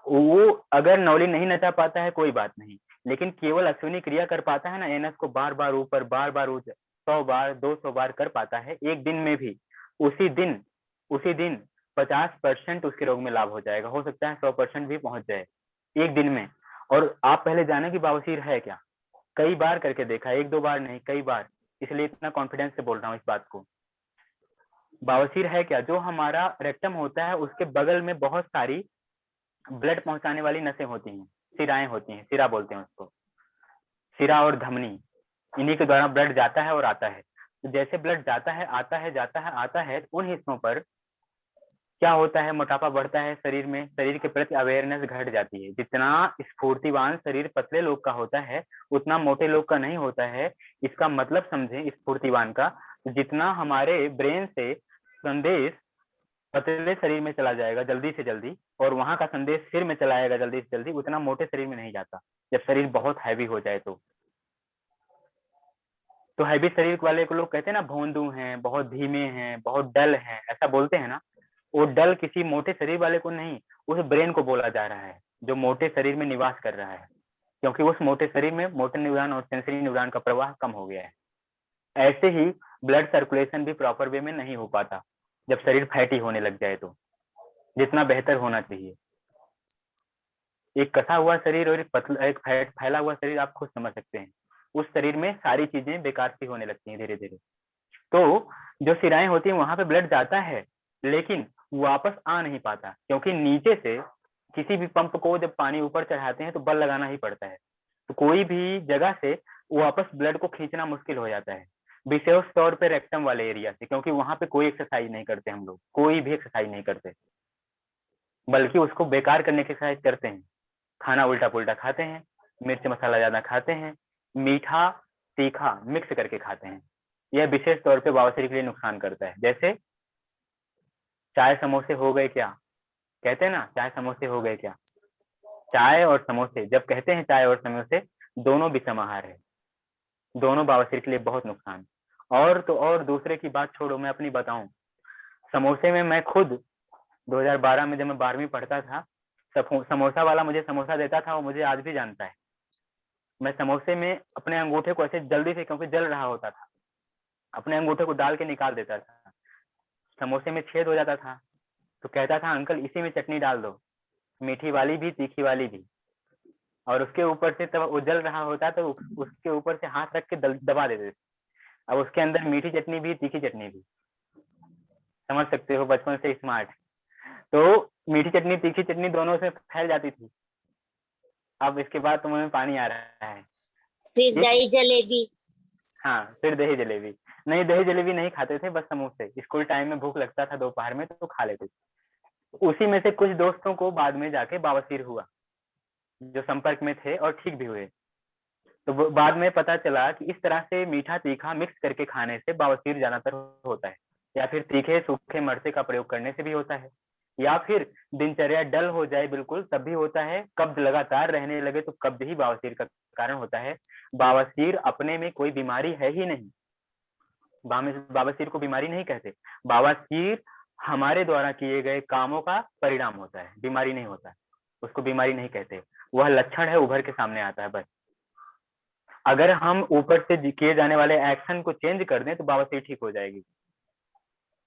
S1: वो अगर नौली नहीं नचा पाता है कोई बात नहीं, लेकिन केवल अश्विनी क्रिया कर पाता है ना, एनस को बार बार ऊपर, बार बार 100 बार 200 बार कर पाता है एक दिन में भी, उसी दिन 50% उसके रोग में लाभ हो जाएगा। हो सकता है 100% भी पहुंच जाए एक दिन में। और आप पहले जाने की बवासीर है क्या, कई बार करके देखा, एक दो बार नहीं, कई बार। इसलिए इतना कॉन्फिडेंस से बोल रहा हूँ इस बात को। बवासीर है क्या, जो हमारा रेक्टम होता है उसके बगल में बहुत सारी ब्लड पहुंचाने वाली नसें होती हैं, सिराएं होती हैं, सिरा बोलते हैं उसको, सिरा और धमनी, इन्हीं के द्वारा ब्लड जाता है और आता है। तो जैसे ब्लड जाता है, आता है, जाता है, आता है, उन हिस्सों पर क्या होता है, मोटापा बढ़ता है शरीर में, शरीर के प्रति अवेयरनेस घट जाती है। जितना स्फूर्तिवान शरीर पतले लोग का होता है उतना मोटे लोग का नहीं होता है। इसका मतलब समझें स्फूर्तिवान का, जितना हमारे ब्रेन से संदेश पतले शरीर में चला जाएगा जल्दी से जल्दी, और वहां का संदेश सिर में चलाएगा जल्दी से जल्दी, उतना मोटे शरीर में नहीं जाता जब शरीर बहुत हैवी हो जाए। तो हैवी शरीर वाले को लोग कहते हैं ना भोंदू हैं, बहुत धीमे हैं, बहुत डल हैं, ऐसा बोलते हैं ना। वो डल किसी मोटे शरीर वाले को नहीं, उस ब्रेन को बोला जा रहा है जो मोटे शरीर में निवास कर रहा है, क्योंकि उस मोटे शरीर में मोटर न्यूरॉन और सेंसरी न्यूरॉन का प्रवाह कम हो गया है। ऐसे ही ब्लड सर्कुलेशन भी प्रॉपर वे में नहीं हो पाता जब शरीर फैटी होने लग जाए, तो जितना बेहतर होना चाहिए। एक कसा हुआ शरीर और एक फैला हुआ शरीर, आप खुद समझ सकते हैं, उस शरीर में सारी चीजें बेकार सी होने लगती हैं धीरे धीरे। तो जो सिराएं होती हैं वहां पे ब्लड जाता है, लेकिन वापस आ नहीं पाता, क्योंकि नीचे से किसी भी पंप को जब पानी ऊपर चढ़ाते हैं तो बल लगाना ही पड़ता है। तो कोई भी जगह से वापस ब्लड को खींचना मुश्किल हो जाता है, विशेष तौर पे रेक्टम वाले एरिया से, क्योंकि वहां पे कोई एक्सरसाइज नहीं करते हम लोग, कोई भी एक्सरसाइज नहीं करते, बल्कि उसको बेकार करने की एक्सरसाइज करते हैं। खाना उल्टा पुल्टा खाते हैं, मिर्च मसाला ज्यादा खाते हैं, मीठा तीखा मिक्स करके खाते हैं। यह विशेष तौर पे बवासीर के लिए नुकसान करता है। जैसे चाय समोसे हो गए क्या, कहते हैं ना चाय समोसे हो गए क्या। चाय और समोसे जब कहते हैं, चाय और समोसे दोनों विषम आहार है, दोनों बवासीर के लिए बहुत नुकसान। और तो और दूसरे की बात छोड़ो, मैं अपनी बताऊं, समोसे में मैं खुद 2012 में जब मैं 12वीं पढ़ता था, समोसा वाला मुझे समोसा देता था, वो मुझे आज भी जानता है। मैं समोसे में अपने अंगूठे को ऐसे जल्दी से, क्योंकि जल रहा होता था, अपने अंगूठे को डाल के निकाल देता था, समोसे में छेद हो जाता था, तो कहता था अंकल इसी में चटनी डाल दो, मीठी वाली भी तीखी वाली भी। और उसके ऊपर से तब वो जल रहा होता तो उसके ऊपर से हाथ रख के दबा देते थे। अब उसके अंदर मीठी चटनी भी तीखी चटनी भी, समझ सकते हो, बचपन से स्मार्ट। तो मीठी चटनी तीखी चटनी दोनों से फैल जाती थी। अब इसके बाद तो मुंह में पानी आ रहा है।
S2: फिर दही जलेबी।
S1: हाँ, फिर दही जलेबी। नहीं, दही जलेबी नहीं खाते थे, बस समोसे। स्कूल टाइम में भूख लगता था दोपहर में तो खा लेते थे। उसी में से कुछ दोस्तों को बाद में जाके बवासीर हुआ, जो संपर्क में थे और ठीक भी हुए। तो बाद में पता चला कि इस तरह से मीठा तीखा मिक्स करके खाने से बवासीर ज्यादातर होता है, या फिर तीखे सूखे मिर्चे का प्रयोग करने से भी होता है, या फिर दिनचर्या डल हो जाए बिल्कुल तब भी होता है। कब्ज लगातार रहने लगे तो कब्ज ही बवासीर का कारण होता है। बवासीर अपने में कोई बीमारी है ही नहीं, बवासीर को बीमारी नहीं कहते। बवासीर हमारे द्वारा किए गए कामों का परिणाम होता है, बीमारी नहीं होता है। उसको बीमारी नहीं कहते, वह लक्षण है, उभर के सामने आता है बस। अगर हम ऊपर से किए जाने वाले एक्शन को चेंज कर दें तो बवासीर ठीक हो जाएगी।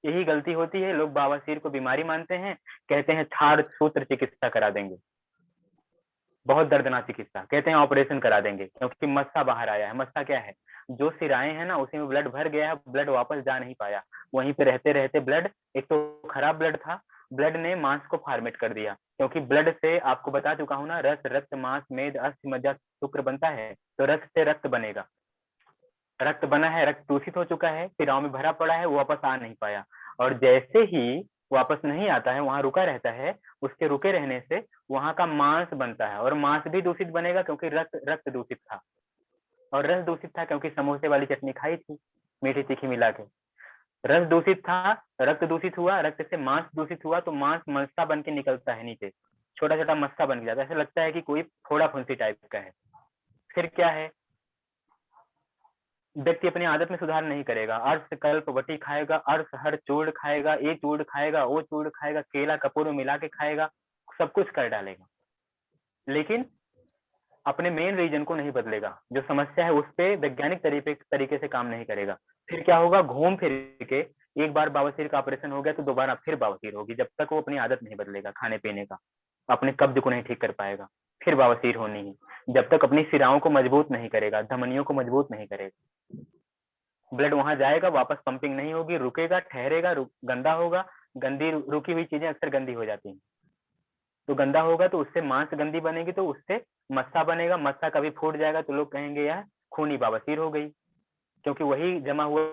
S1: यही गलती होती है, लोग बवासीर को बीमारी मानते हैं, कहते हैं छाड़ सूत्र चिकित्सा करा देंगे, बहुत दर्दनाक चिकित्सा, कहते हैं ऑपरेशन करा देंगे क्योंकि मस्सा बाहर आया है। मस्सा क्या है? जो सिराएं हैं ना, उसी में ब्लड भर गया है, ब्लड वापस जा नहीं पाया, वहीं पे रहते रहते ब्लड, एक तो खराब ब्लड था, ब्लड ने मांस को फॉर्मेट कर दिया, क्योंकि ब्लड से आपको बता चुका हूं ना, रस रक्त मांस मेद अस्थि मज्जा शुक्र बनता है, तो रक्त से रक्त बनेगा, रक्त बना है, रक्त दूषित हो चुका है, सिराओं में भरा पड़ा है, वो वापस आ नहीं पाया, और जैसे ही वापस नहीं आता है, वहां रुका रहता है, उसके रुके रहने से वहां का मांस बनता है, और मांस भी दूषित बनेगा क्योंकि रक्त रक्त दूषित था, और रस दूषित था क्योंकि समोसे वाली चटनी खाई थी मीठी तीखी मिला के। रस दूषित था, रक्त दूषित हुआ, रक्त से मांस दूषित हुआ, तो मांस मस्सा बन के निकलता है नीचे, छोटा छोटा मस्सा बन जाता है, ऐसा लगता है कि कोई फोड़ा फुंसी टाइप का है। फिर क्या है, व्यक्ति अपनी आदत में सुधार नहीं करेगा, अर्श कल्प वटी खाएगा, अर्श हर चूर्ण खाएगा, ये चूर्ण खाएगा, वो चूर्ण खाएगा, केला कपूर में मिला के खाएगा, सब कुछ कर डालेगा, लेकिन अपने मेन रीजन को नहीं बदलेगा, जो समस्या है उस पर वैज्ञानिक तरीके से काम नहीं करेगा। फिर क्या होगा, घूम फिर के एक बार बवासीर का ऑपरेशन हो गया तो दोबारा फिर बवासीर होगी, जब तक वो अपनी आदत नहीं बदलेगा खाने पीने का, अपने कब्ज को नहीं ठीक कर पाएगा, फिर बवासीर होनी ही, जब तक अपनी सिराओं को मजबूत नहीं करेगा, धमनियों को मजबूत नहीं करेगा। ब्लड वहां जाएगा, वापस पंपिंग नहीं होगी, रुकेगा, ठहरेगा, गंदा होगा, गंदी रुकी हुई चीजें अक्सर गंदी हो जाती हैं, तो गंदा होगा तो उससे मांस गंदी बनेगी, तो उससे मस्सा बनेगा, मस्सा कभी फूट जाएगा तो लोग कहेंगे यार खूनी बवासीर हो गई, क्योंकि वही जमा हुआ,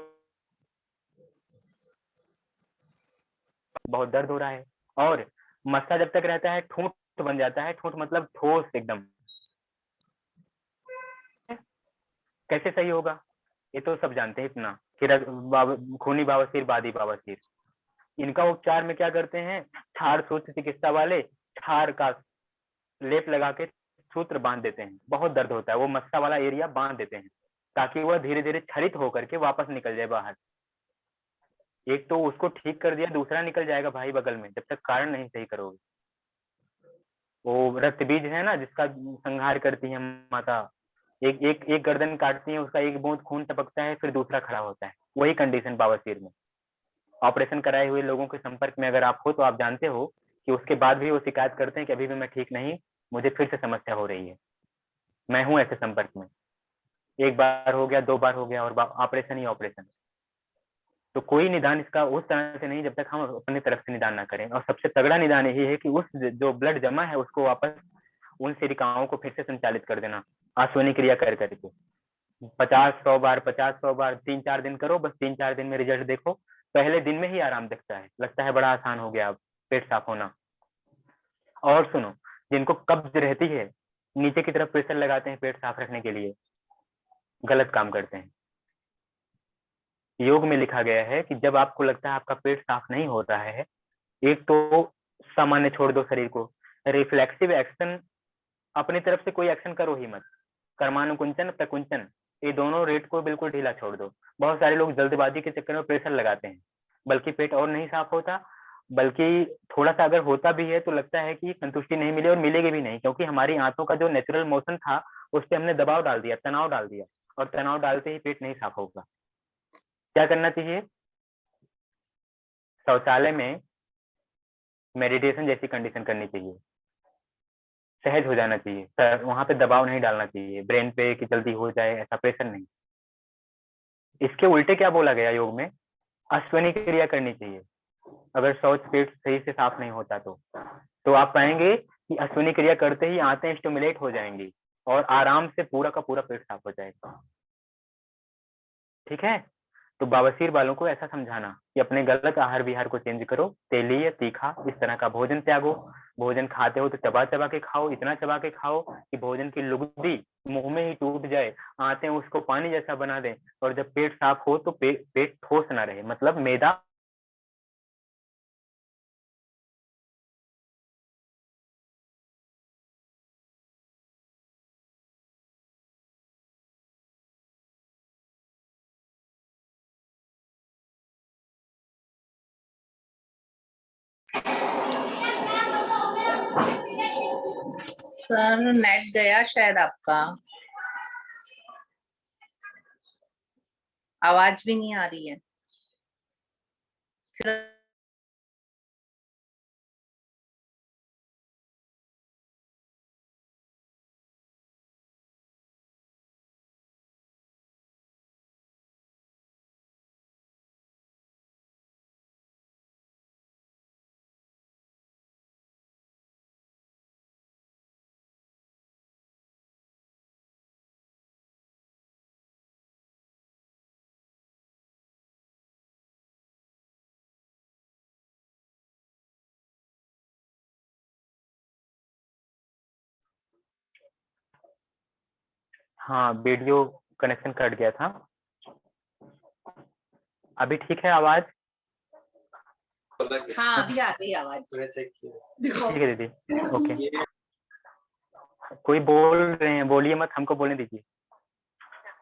S1: बहुत दर्द हो रहा है। और मस्सा जब तक रहता है ठूंठ बन जाता है, ठूंठ मतलब ठोस एकदम, कैसे सही होगा, ये तो सब जानते हैं इतना कि खूनी बवासीर बादी बवासीर, इनका उपचार में क्या करते हैं, क्षार सूत्र चिकित्सा वाले क्षार का लेप लगा के सूत्र बांध देते हैं, बहुत दर्द होता है, वो मस्सा वाला एरिया बांध देते हैं ताकि वह धीरे धीरे क्षरित होकर के वापस निकल जाए बाहर। एक तो उसको ठीक कर दिया, दूसरा निकल जाएगा भाई बगल में, जब तक कारण नहीं सही करोगे। वो रक्त बीज है ना जिसका संहार करती है माता, एक एक एक गर्दन काटती है, उसका एक बूंद खून टपकता है, फिर दूसरा खड़ा होता है, वही कंडीशन बवासीर में। ऑपरेशन कराए हुए लोगों के संपर्क में अगर आप हो तो आप जानते हो कि उसके बाद भी वो शिकायत करते हैं कि अभी भी मैं ठीक नहीं, मुझे फिर से समस्या हो रही है। मैं हूं ऐसे संपर्क में, एक बार हो गया, 2 बार हो गया, और ऑपरेशन ही ऑपरेशन। तो कोई निदान इसका उस तरह से नहीं जब तक हम अपनी तरफ से निदान ना करें, और सबसे तगड़ा निदान यही है कि उस जो ब्लड जमा है उसको वापस उन सिरिकाओं को फिर से संचालित कर देना, आश्वनी क्रिया कर करके 50-100 बार, 50-100 बार 3-4 दिन करो, बस 3-4 दिन में रिजल्ट देखो, पहले दिन में ही आराम दिखता है, लगता है बड़ा आसान हो गया अब पेट साफ होना। और सुनो, जिनको कब्ज रहती है, नीचे की तरफ प्रेशर लगाते हैं पेट साफ रखने के लिए, गलत काम करते हैं। योग में लिखा गया है कि जब आपको लगता है आपका पेट साफ नहीं हो रहा है, एक तो सामान्य छोड़ दो शरीर को, रिफ्लेक्सिव एक्शन, अपनी तरफ से कोई एक्शन करो ही मत, कर्मानुकुंचन प्रकुंचन, ये दोनों रेट को बिल्कुल ढीला छोड़ दो। बहुत सारे लोग जल्दबाजी के चक्कर में प्रेशर लगाते हैं, बल्कि पेट और नहीं साफ होता, बल्कि थोड़ा सा अगर होता भी है तो लगता है कि संतुष्टि नहीं मिली, और मिलेगी भी नहीं, क्योंकि हमारी आंतों का जो नेचुरल मोशन था उस पर हमने दबाव डाल दिया, तनाव डाल दिया, और तनाव डालते ही पेट नहीं साफ होगा। क्या करना चाहिए, शौचालय में मेडिटेशन जैसी कंडीशन करनी चाहिए, सहज हो जाना चाहिए, वहां पे दबाव नहीं डालना चाहिए ब्रेन पे कि जल्दी हो जाए, ऐसा प्रेशर नहीं। इसके उल्टे क्या बोला गया योग में, अश्वनी क्रिया करनी चाहिए। अगर शौच पेट सही से साफ नहीं होता तो आप पाएंगे कि अश्वनी क्रिया करते ही आंतें स्टिमुलेट हो जाएंगी और आराम से पूरा का पूरा पेट साफ हो जाएगा। ठीक है, तो बवासीर वालों को ऐसा समझाना कि अपने गलत आहार विहार को चेंज करो, तेलीय तीखा इस तरह का भोजन त्यागो, भोजन खाते हो तो चबा चबा के खाओ, इतना चबा के खाओ कि भोजन की लुगदी मुंह में ही टूट जाए, आते उसको पानी जैसा बना दें, और जब पेट साफ हो तो पेट ठोस ना रहे, मतलब मैदा
S3: सर नेट गया शायद आपका, आवाज भी नहीं आ रही है।
S1: हाँ, वीडियो कनेक्शन कट गया था। अभी ठीक है आवाज?
S3: हाँ अभी आ गई आवाज।
S1: ठीक है दीदी, ओके। कोई बोल रहे हैं, बोलिए मत, हमको बोलने दीजिए,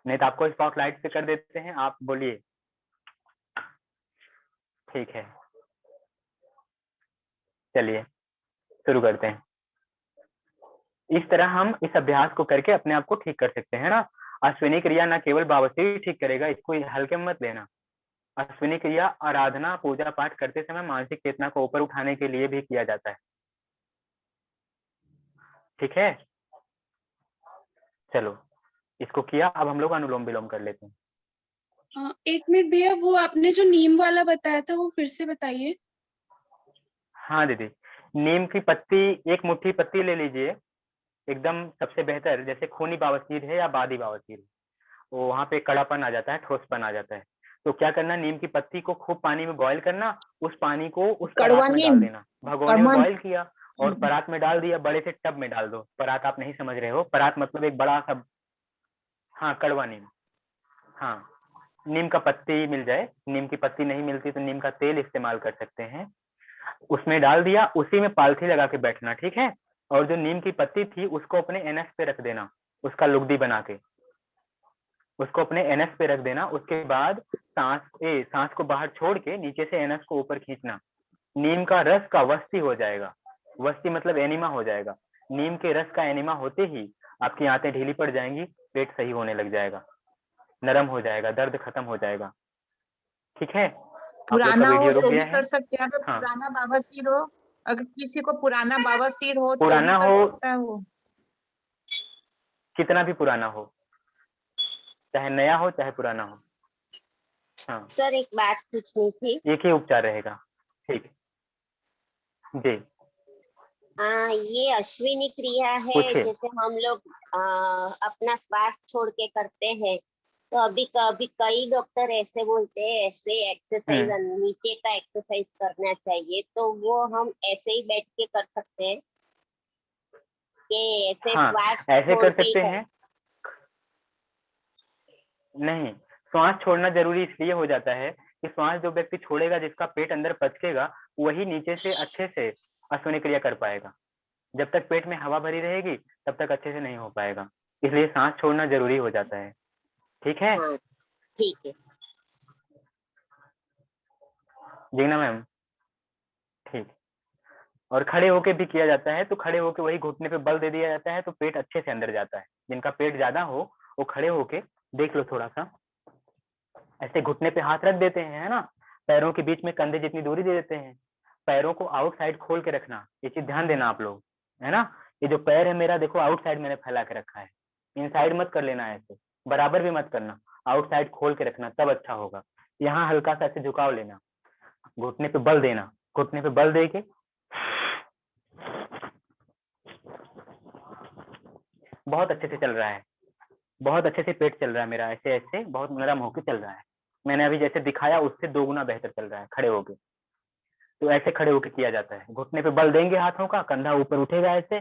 S1: नहीं तो आपको स्पॉटलाइट से कर देते हैं। आप बोलिए। ठीक है, चलिए शुरू करते हैं। इस तरह हम इस अभ्यास को करके अपने आप को ठीक कर सकते हैं ना। अश्विनी क्रिया न केवल बवासीर ठीक करेगा, इसको हल्के में मत लेना। अश्विनी क्रिया आराधना पूजा पाठ करते समय मानसिक चेतना को ऊपर उठाने के लिए भी किया जाता है। ठीक है, चलो इसको किया। अब हम लोग अनुलोम विलोम कर लेते हैं।
S4: एक मिनट भैया, वो आपने जो नीम वाला बताया था वो फिर से बताइए।
S1: हाँ दीदी, नीम की पत्ती, एक मुट्ठी पत्ती ले लीजिए, एकदम सबसे बेहतर। जैसे खूनी बवासीर है या बादी बवासीर है, वो वहां पे कड़ापन आ जाता है, ठोसपन आ जाता है। तो क्या करना, नीम की पत्ती को खूब पानी में बॉईल करना, उस पानी को उस
S2: कड़वा
S1: परात में डाल
S2: नीम,
S1: देना। भगोने में
S2: कड़वा
S1: बॉईल किया और परात में डाल दिया, बड़े से टब में डाल दो। परात आप नहीं समझ रहे हो, परात मतलब एक बड़ा सा। हाँ, कड़वा नीम। हाँ, नीम का पत्ती मिल जाए, नीम की पत्ती नहीं मिलती तो नीम का तेल इस्तेमाल कर सकते हैं। उसमें डाल दिया, उसी में पालथी लगा के बैठना, ठीक है। और जो नीम की पत्ती थी उसको अपने एनएस पे रख देना, उसका लुगदी बना के उसको अपने एनएस पे रख देना। उसके बाद सांस को बाहर छोड़ के नीचे से एनएस को ऊपर खींचना। नीम का रस का वस्ती हो जाएगा, वस्ती मतलब एनिमा हो जाएगा। नीम के रस का एनिमा होते ही आपकी आंतें ढीली पड़ जाएंगी, पेट सही होने लग जाएगा, नरम हो जाएगा, दर्द खत्म हो जाएगा। ठीक है, आप लोग का
S2: पुराना हो
S1: वीडियो रुक
S2: तो
S1: गया
S2: भी
S1: है।
S2: कर सकते हैं। अगर
S1: हाँ,
S2: पुराना बवासीर हो, अगर किसी को पुराना बवासीर हो तो भी
S1: पुराना
S2: कर
S1: हो,
S2: सकता है वो।
S1: कितना भी पुराना हो, चाहे नया हो चाहे पुराना हो। हाँ,
S5: सर एक बात पूछनी थी।
S1: एक ही उपचार रहेगा। ठीक जी,
S5: ये अश्विनी क्रिया है,
S1: पूछिए।
S5: जैसे हम लोग अपना श्वास छोड़ के करते हैं, तो अभी कभी कई डॉक्टर ऐसे बोलते हैं ऐसे एक्सरसाइज नीचे का एक्सरसाइज करना चाहिए, तो वो हम ऐसे ही बैठ के कर सकते हैं कि ऐसे
S1: हाँ,
S5: श्वास
S1: ऐसे
S5: छोड़
S1: कर
S5: के ही
S1: सकते हैं। नहीं, श्वास छोड़ना जरूरी इसलिए हो जाता है कि श्वास जो व्यक्ति छोड़ेगा, जिसका पेट अंदर पचकेगा, वही नीचे से अच्छे से अश्विनी क्रिया कर पाएगा। जब तक पेट में हवा भरी रहेगी तब तक अच्छे से नहीं हो पाएगा, इसलिए सांस छोड़ना जरूरी हो जाता है। ठीक है,
S5: हाँ ठीक है।
S1: जीना मैम, ठीक। और खड़े होके भी किया जाता है, तो खड़े होके वही घुटने पे बल दे दिया जाता है, तो पेट अच्छे से अंदर जाता है। जिनका पेट ज्यादा हो वो खड़े होके देख लो, थोड़ा सा ऐसे घुटने पे हाथ रख देते हैं, है ना। पैरों के बीच में कंधे जितनी दूरी दे देते हैं। पैरों को आउट साइड खोल के रखना, ये चीज ध्यान देना आप लोग, है ना। ये जो पैर है मेरा, देखो आउट साइड मैंने फैला के रखा है, इन साइड मत कर लेना, ऐसे बराबर भी मत करना, आउट साइड खोल के रखना, तब अच्छा होगा। यहाँ हल्का सा ऐसे झुकाव लेना, घुटने पे बल देना, घुटने पे बल दे के बहुत अच्छे से चल रहा है, बहुत अच्छे से पेट चल रहा है मेरा, ऐसे ऐसे बहुत नरम होकर चल रहा है। मैंने अभी जैसे दिखाया उससे 2 गुना बेहतर चल रहा है खड़े होके। तो ऐसे खड़े होके किया जाता है, घुटने पे बल देंगे हाथों का, कंधा ऊपर उठेगा ऐसे,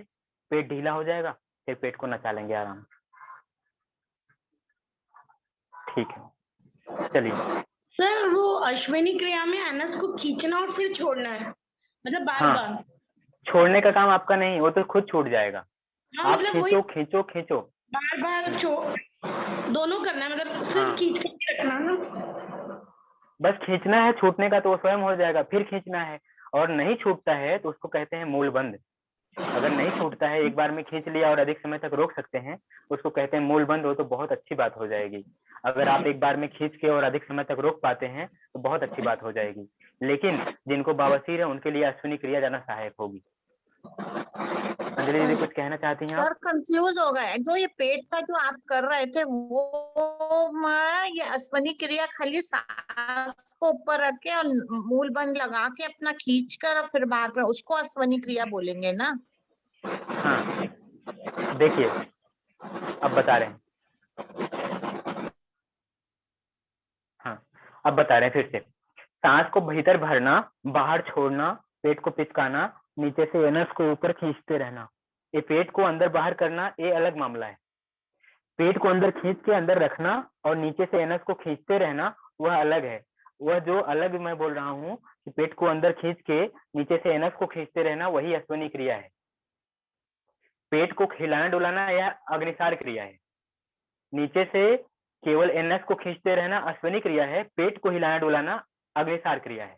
S1: पेट ढीला हो जाएगा, फिर पेट को नचा लेंगे आराम से। ठीक है, चलिए।
S4: सर वो अश्विनी क्रिया में अनस को खींचना और फिर छोड़ना है, मतलब बार
S1: हाँ,
S4: बार।
S1: छोड़ने का काम आपका नहीं, वो तो खुद छूट जाएगा।
S4: हाँ
S1: आप
S4: मतलब वही
S1: खींचो खींचो खींचो।
S4: बार बार दोनों करना है, मतलब सिर्फ
S1: हाँ,
S4: खींच के रखना ना।
S1: बस खींचना है, छूटने का तो वो स्वयं हो जाएगा, फिर खींचना है। और नहीं छूटता है तो उसको कहते हैं मूलबंध। अगर नहीं छूटता है, एक बार में खींच लिया और अधिक समय तक रोक सकते हैं, उसको कहते हैं मूलबंध, हो तो बहुत अच्छी बात हो जाएगी। अगर आप एक बार में खींच के और अधिक समय तक रोक पाते हैं तो बहुत अच्छी बात हो जाएगी। लेकिन जिनको बवासीर है उनके लिए अश्विनी क्रिया ज्यादा सहायक होगी। अंजलि दीदी कुछ कहना चाहती हैं
S2: सर
S1: आप?
S2: कंफ्यूज हो गए, जो ये पेट का जो आप कर रहे थे वो मैं ये अश्वनी क्रिया खाली सांस को ऊपर रख के और मूल बंद लगा के अपना खींच कर और फिर बाहर पर उसको अश्वनी क्रिया बोलेंगे ना?
S1: हाँ देखिए, अब बता रहे हैं। हाँ अब बता रहे हैं फिर से। सांस को भीतर भरना, बाहर छोड़ना, पेट को पिचकाना, नीचे से एनस को ऊपर खींचते रहना। ये पेट को अंदर बाहर करना ये अलग मामला है। पेट को अंदर खींच के अंदर रखना और नीचे से एनस को खींचते रहना वह अलग है। वह जो अलग मैं बोल रहा हूँ कि पेट को अंदर खींच के नीचे से एनस को खींचते रहना, वही अश्वनी क्रिया है। पेट को हिलाना डुलाना यह अग्निसार क्रिया है। नीचे से केवल एनएस को खींचते रहना अश्वनी क्रिया है। पेट को हिलाना डुलाना अग्निसार क्रिया है।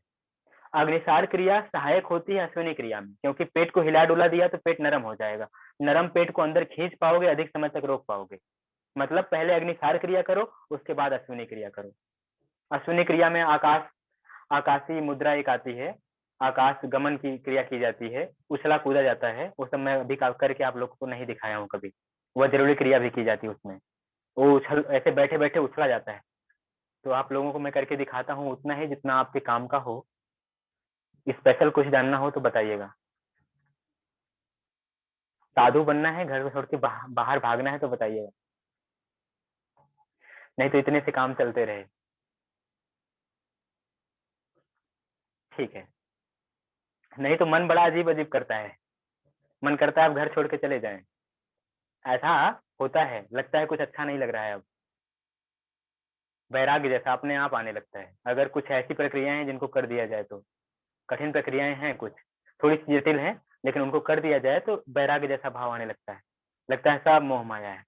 S1: अग्निसार क्रिया सहायक होती है अश्वनी क्रिया में, क्योंकि पेट को हिला डुला दिया तो पेट नरम हो जाएगा। नरम पेट को अंदर खींच पाओगे, अधिक समय तक रोक पाओगे। मतलब पहले अग्निसार क्रिया करो, उसके बाद अश्विनी क्रिया करो। अश्विनी क्रिया में आकाशीय मुद्रा एक आती है, आकाश गमन की क्रिया की जाती है, उछला कूदा जाता है। वो सब मैं अभी करके आप लोगों को नहीं दिखाया हूँ कभी। वह जरूरी क्रिया भी की जाती है उसमें। वो उछल ऐसे बैठे बैठे उछला जाता है। तो आप लोगों को मैं करके दिखाता हूँ उतना ही जितना आपके काम का हो। स्पेशल कुछ जानना हो तो बताइएगा। साधु बनना है, घर को छोड़ के बाहर भागना है तो बताइएगा, नहीं तो इतने से काम चलते रहे। ठीक है, नहीं तो मन बड़ा अजीब अजीब करता है। मन करता है आप घर छोड़ के चले जाएं। ऐसा होता है, लगता है कुछ अच्छा नहीं लग रहा है। अब वैराग्य जैसा अपने आप आने लगता है, अगर कुछ ऐसी प्रक्रियाएं हैं जिनको कर दिया जाए तो। कठिन प्रक्रियाएं हैं कुछ, थोड़ी सी जटिल हैं, लेकिन उनको कर दिया जाए तो वैराग्य जैसा भाव आने लगता है। लगता है सब मोह माया है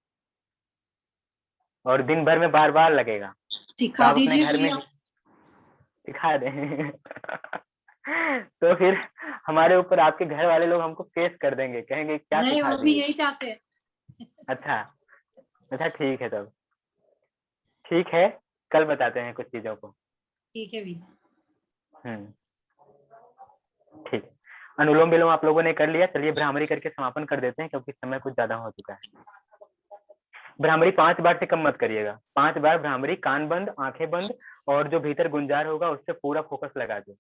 S1: और दिन भर में बार बार लगेगा। तो
S6: सिखा
S1: आप अपने
S6: दीजिए
S1: घर में
S6: भैया।
S1: सिखा दें तो फिर हमारे ऊपर आपके घर वाले लोग हमको केस कर देंगे, कहेंगे क्या
S6: नहीं,
S1: सिखा
S6: वो भी
S1: दिए।
S6: यही चाहते हैं।
S1: अच्छा अच्छा, ठीक है तब, ठीक है, कल बताते हैं कुछ चीजों को।
S6: ठीक है भैया।
S1: ठीक है, अनुलोम विलोम आप लोगों ने कर लिया। चलिए भ्रामरी करके समापन कर देते हैं, क्योंकि समय कुछ ज्यादा हो चुका है। भ्रामरी 5 बार से कम मत करिएगा। 5 बार भ्रामरी, कान बंद, आंखें बंद, और जो भीतर गुंजार होगा उससे पूरा फोकस लगा दो।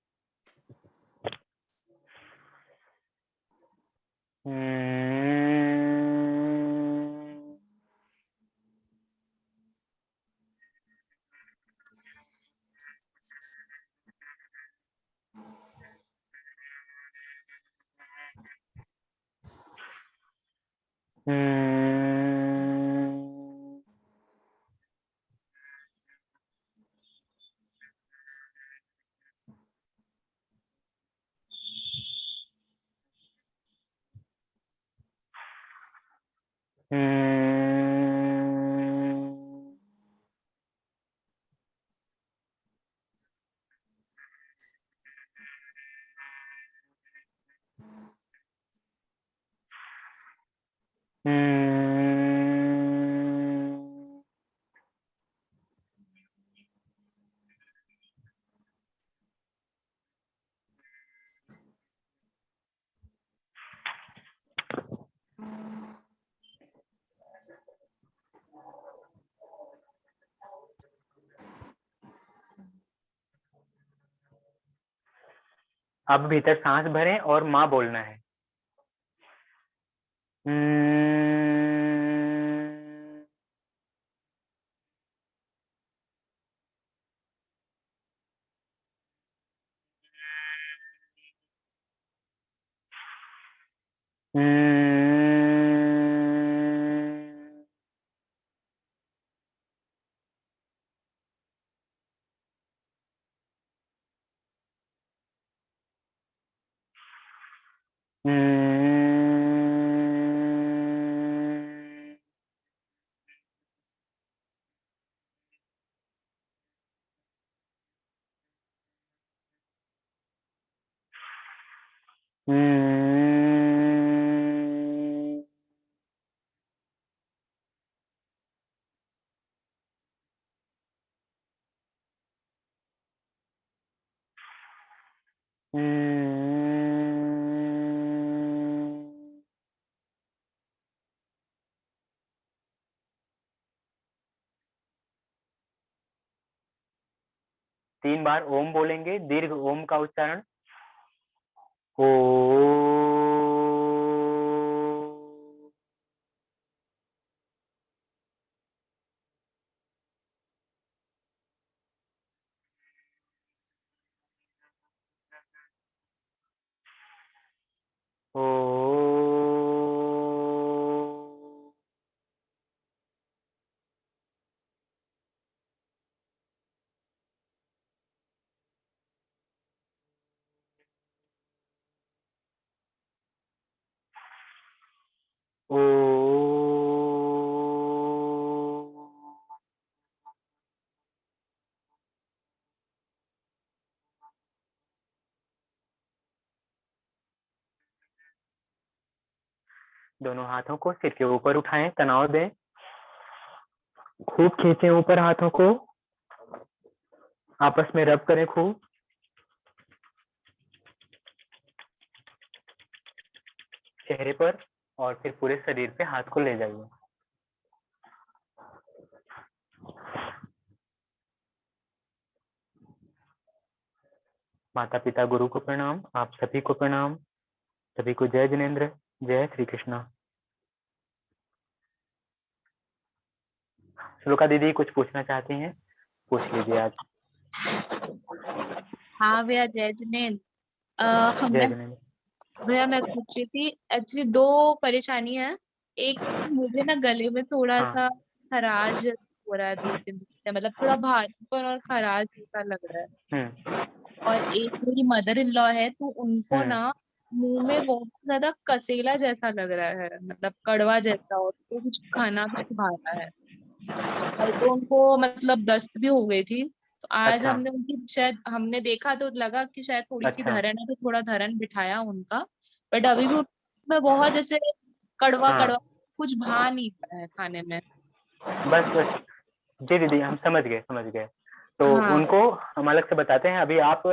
S1: अब भीतर सांस भरें और माँ बोलना है। तीन बार ओम बोलेंगे, दीर्घ ओम का उच्चारण। ओ ओ दोनों हाथों को सिर के ऊपर उठाएं, तनाव दें, खूब खींचें ऊपर हाथों को, आपस में रब करें खूब। चेहरे पर और फिर पूरे शरीर पे हाथ को ले जाइए। माता पिता गुरु को प्रणाम, आप सभी को प्रणाम, सभी को जय जिनेन्द्र, जय श्री कृष्णा। श्लोका दीदी कुछ पूछना चाहती हैं, पूछ लीजिए आज।
S7: हाँ भैया, जय जिनेन्द्र।
S1: जय
S7: हमने
S1: जिनेन्द्र।
S7: भैया मैं पूछ रही थी, एक्चुअली दो परेशानी है। एक तो मुझे ना गले में थोड़ा
S1: हाँ।
S7: सा खराश हो रहा है 2-3 दिन से, मतलब थोड़ा भारीपन और खराश जैसा लग रहा है। और एक मेरी मदर इन लॉ है, तो उनको ना मुंह में बहुत ज्यादा कसेला जैसा लग रहा है, मतलब कड़वा जैसा, और तो कुछ खाना भी नहीं भा रहा है। कल तो उनको मतलब दस्त भी हो गई थी, तो आज
S1: अच्छा
S7: हमने उनकी शायद हमने देखा तो लगा कि शायद थोड़ी सी
S1: अच्छा।
S7: धरन है, तो थोड़ा धरन बिठाया उनका। बट अभी भी उनमें बहुत जैसे कड़वा
S1: हाँ
S7: कड़वा कुछ भा नहीं रहा है खाने में।
S1: बस बस, जी दीदी हम समझ गए समझ गए। तो
S7: हाँ
S1: उनको हम अलग से बताते हैं। अभी आप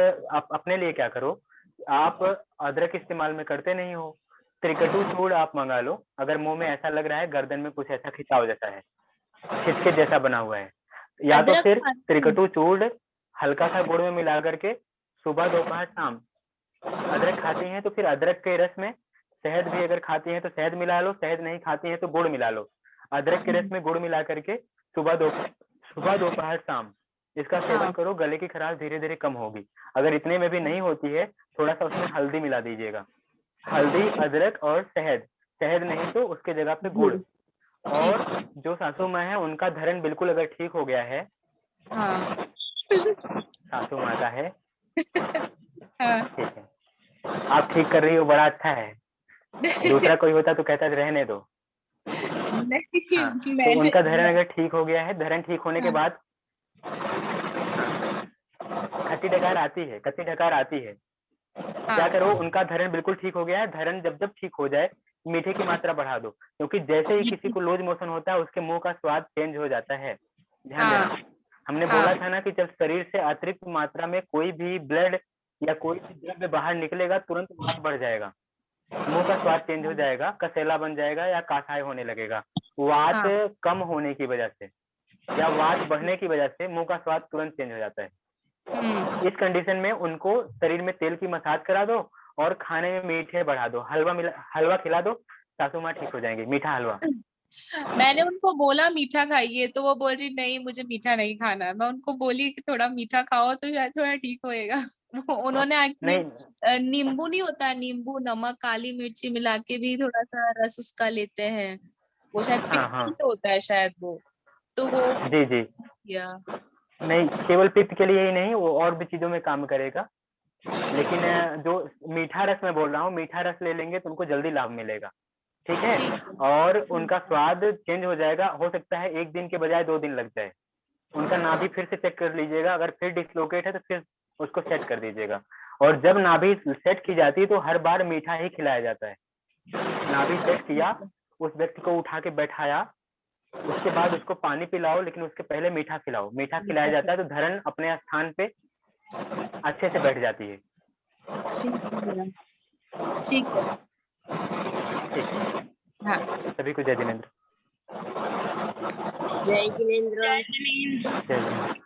S1: अपने लिए क्या करो, आप अदरक इस्तेमाल में करते नहीं हो, त्रिकटु चूर्ण आप मंगा लो। अगर मुंह में ऐसा लग रहा है, गर्दन में कुछ ऐसा खिंचाव जैसा है, खिसके जैसा बना हुआ है, या तो
S7: अदरक
S1: फिर
S7: खाती हूँ।
S1: त्रिकटु चूर्ण हल्का सा गुड़ में मिला करके सुबह दोपहर शाम। अदरक खाती हैं तो फिर अदरक के रस में शहद भी, अगर खाती हैं तो शहद मिला लो, शहद नहीं खाती हैं तो गुड़ मिला लो। अदरक के रस में गुड़ मिला करके सुबह दोपहर शाम इसका सेवन
S7: हाँ
S1: करो, गले की खराश धीरे धीरे कम होगी। अगर इतने में भी नहीं होती है, थोड़ा सा उसमें हल्दी मिला दीजिएगा। हल्दी, अदरक और शहद, शहद नहीं तो उसके जगह पे गुड़। और जो सासू माँ है उनका धरण बिल्कुल अगर ठीक हो गया है,
S7: हाँ
S1: सासू माता है,
S7: हाँ।
S1: ठीक है, आप ठीक कर रही हो, बड़ा अच्छा है। दूसरा कोई होता तो कहता रहने दो।
S7: नहीं
S1: हाँ, तो
S7: मैंने
S1: उनका धरण अगर ठीक हो गया है, धरण ठीक होने के
S7: हाँ,
S1: बाद खट्टी डकार आती है, कच्ची डकार आती है, क्या
S7: हाँ,
S1: करो, उनका धरण बिल्कुल ठीक हो गया है, धरण जब जब ठीक हो जाए मीठे की मात्रा बढ़ा दो, क्योंकि जैसे ही किसी को लूज मोशन होता है उसके मुंह का स्वाद चेंज हो जाता है। ध्यान
S7: हाँ,
S1: देना, हमने
S7: हाँ,
S1: बोला था ना कि जब शरीर से अतिरिक्त मात्रा में कोई भी ब्लड या कोई भी द्रव्य बाहर निकलेगा, तुरंत वात बढ़ जाएगा, मुंह का स्वाद चेंज हो जाएगा, कसेला बन जाएगा या कासाय होने लगेगा। वात
S7: हाँ,
S1: कम होने की वजह से या वात बढ़ने की वजह से मुंह का स्वाद तुरंत चेंज हो जाता है। इस कंडीशन में उनको शरीर में तेल की मसाज करा दो और खाने में मीठे बढ़ा दो, हलवा खिला दो, सासू माँ ठीक हो जाएंगी। मीठा हलवा।
S7: मैंने उनको बोला मीठा खाइए, तो वो बोल रही नहीं मुझे मीठा नहीं खाना है। मैं उनको बोली कि थोड़ा मीठा खाओ तो शायद थोड़ा ठीक होएगा। उन्होंने एक्चुअली
S1: नहीं
S7: नींबू नहीं होता, नींबू नमक काली मिर्ची मिला के भी थोड़ा सा रस उसका लेते हैं, वो शायद
S1: हाँ हाँ
S7: पित्त होता है शायद वो, तो वो
S1: जी जी,
S7: किया।
S1: नहीं केवल पित्त के लिए ही नहीं, वो और भी चीजों में काम करेगा। लेकिन जो मीठा रस मैं बोल रहा हूँ, मीठा रस ले लेंगे तो उनको जल्दी लाभ मिलेगा, ठीक है,
S7: ठीक है।
S1: और उनका स्वाद चेंज हो जाएगा। हो सकता है 1 दिन के बजाय 2 दिन लग जाए। उनका नाभि फिर से चेक कर लीजिएगा, अगर फिर डिसलोकेट है तो फिर उसको सेट कर दीजिएगा। और जब नाभि सेट की जाती है तो हर बार मीठा ही खिलाया जाता है। नाभि सेट किया, उस व्यक्ति को उठा के बैठाया, उसके बाद उसको पानी पिलाओ, लेकिन उसके पहले मीठा खिलाओ। मीठा खिलाया जाता है तो धरण अपने स्थान पे अच्छे से बैठ जाती है।
S7: ठीक है। हाँ।
S1: सभी को जय जिनेंद्र।
S5: जय जिनेंद्र।
S1: जय जिनेंद्र।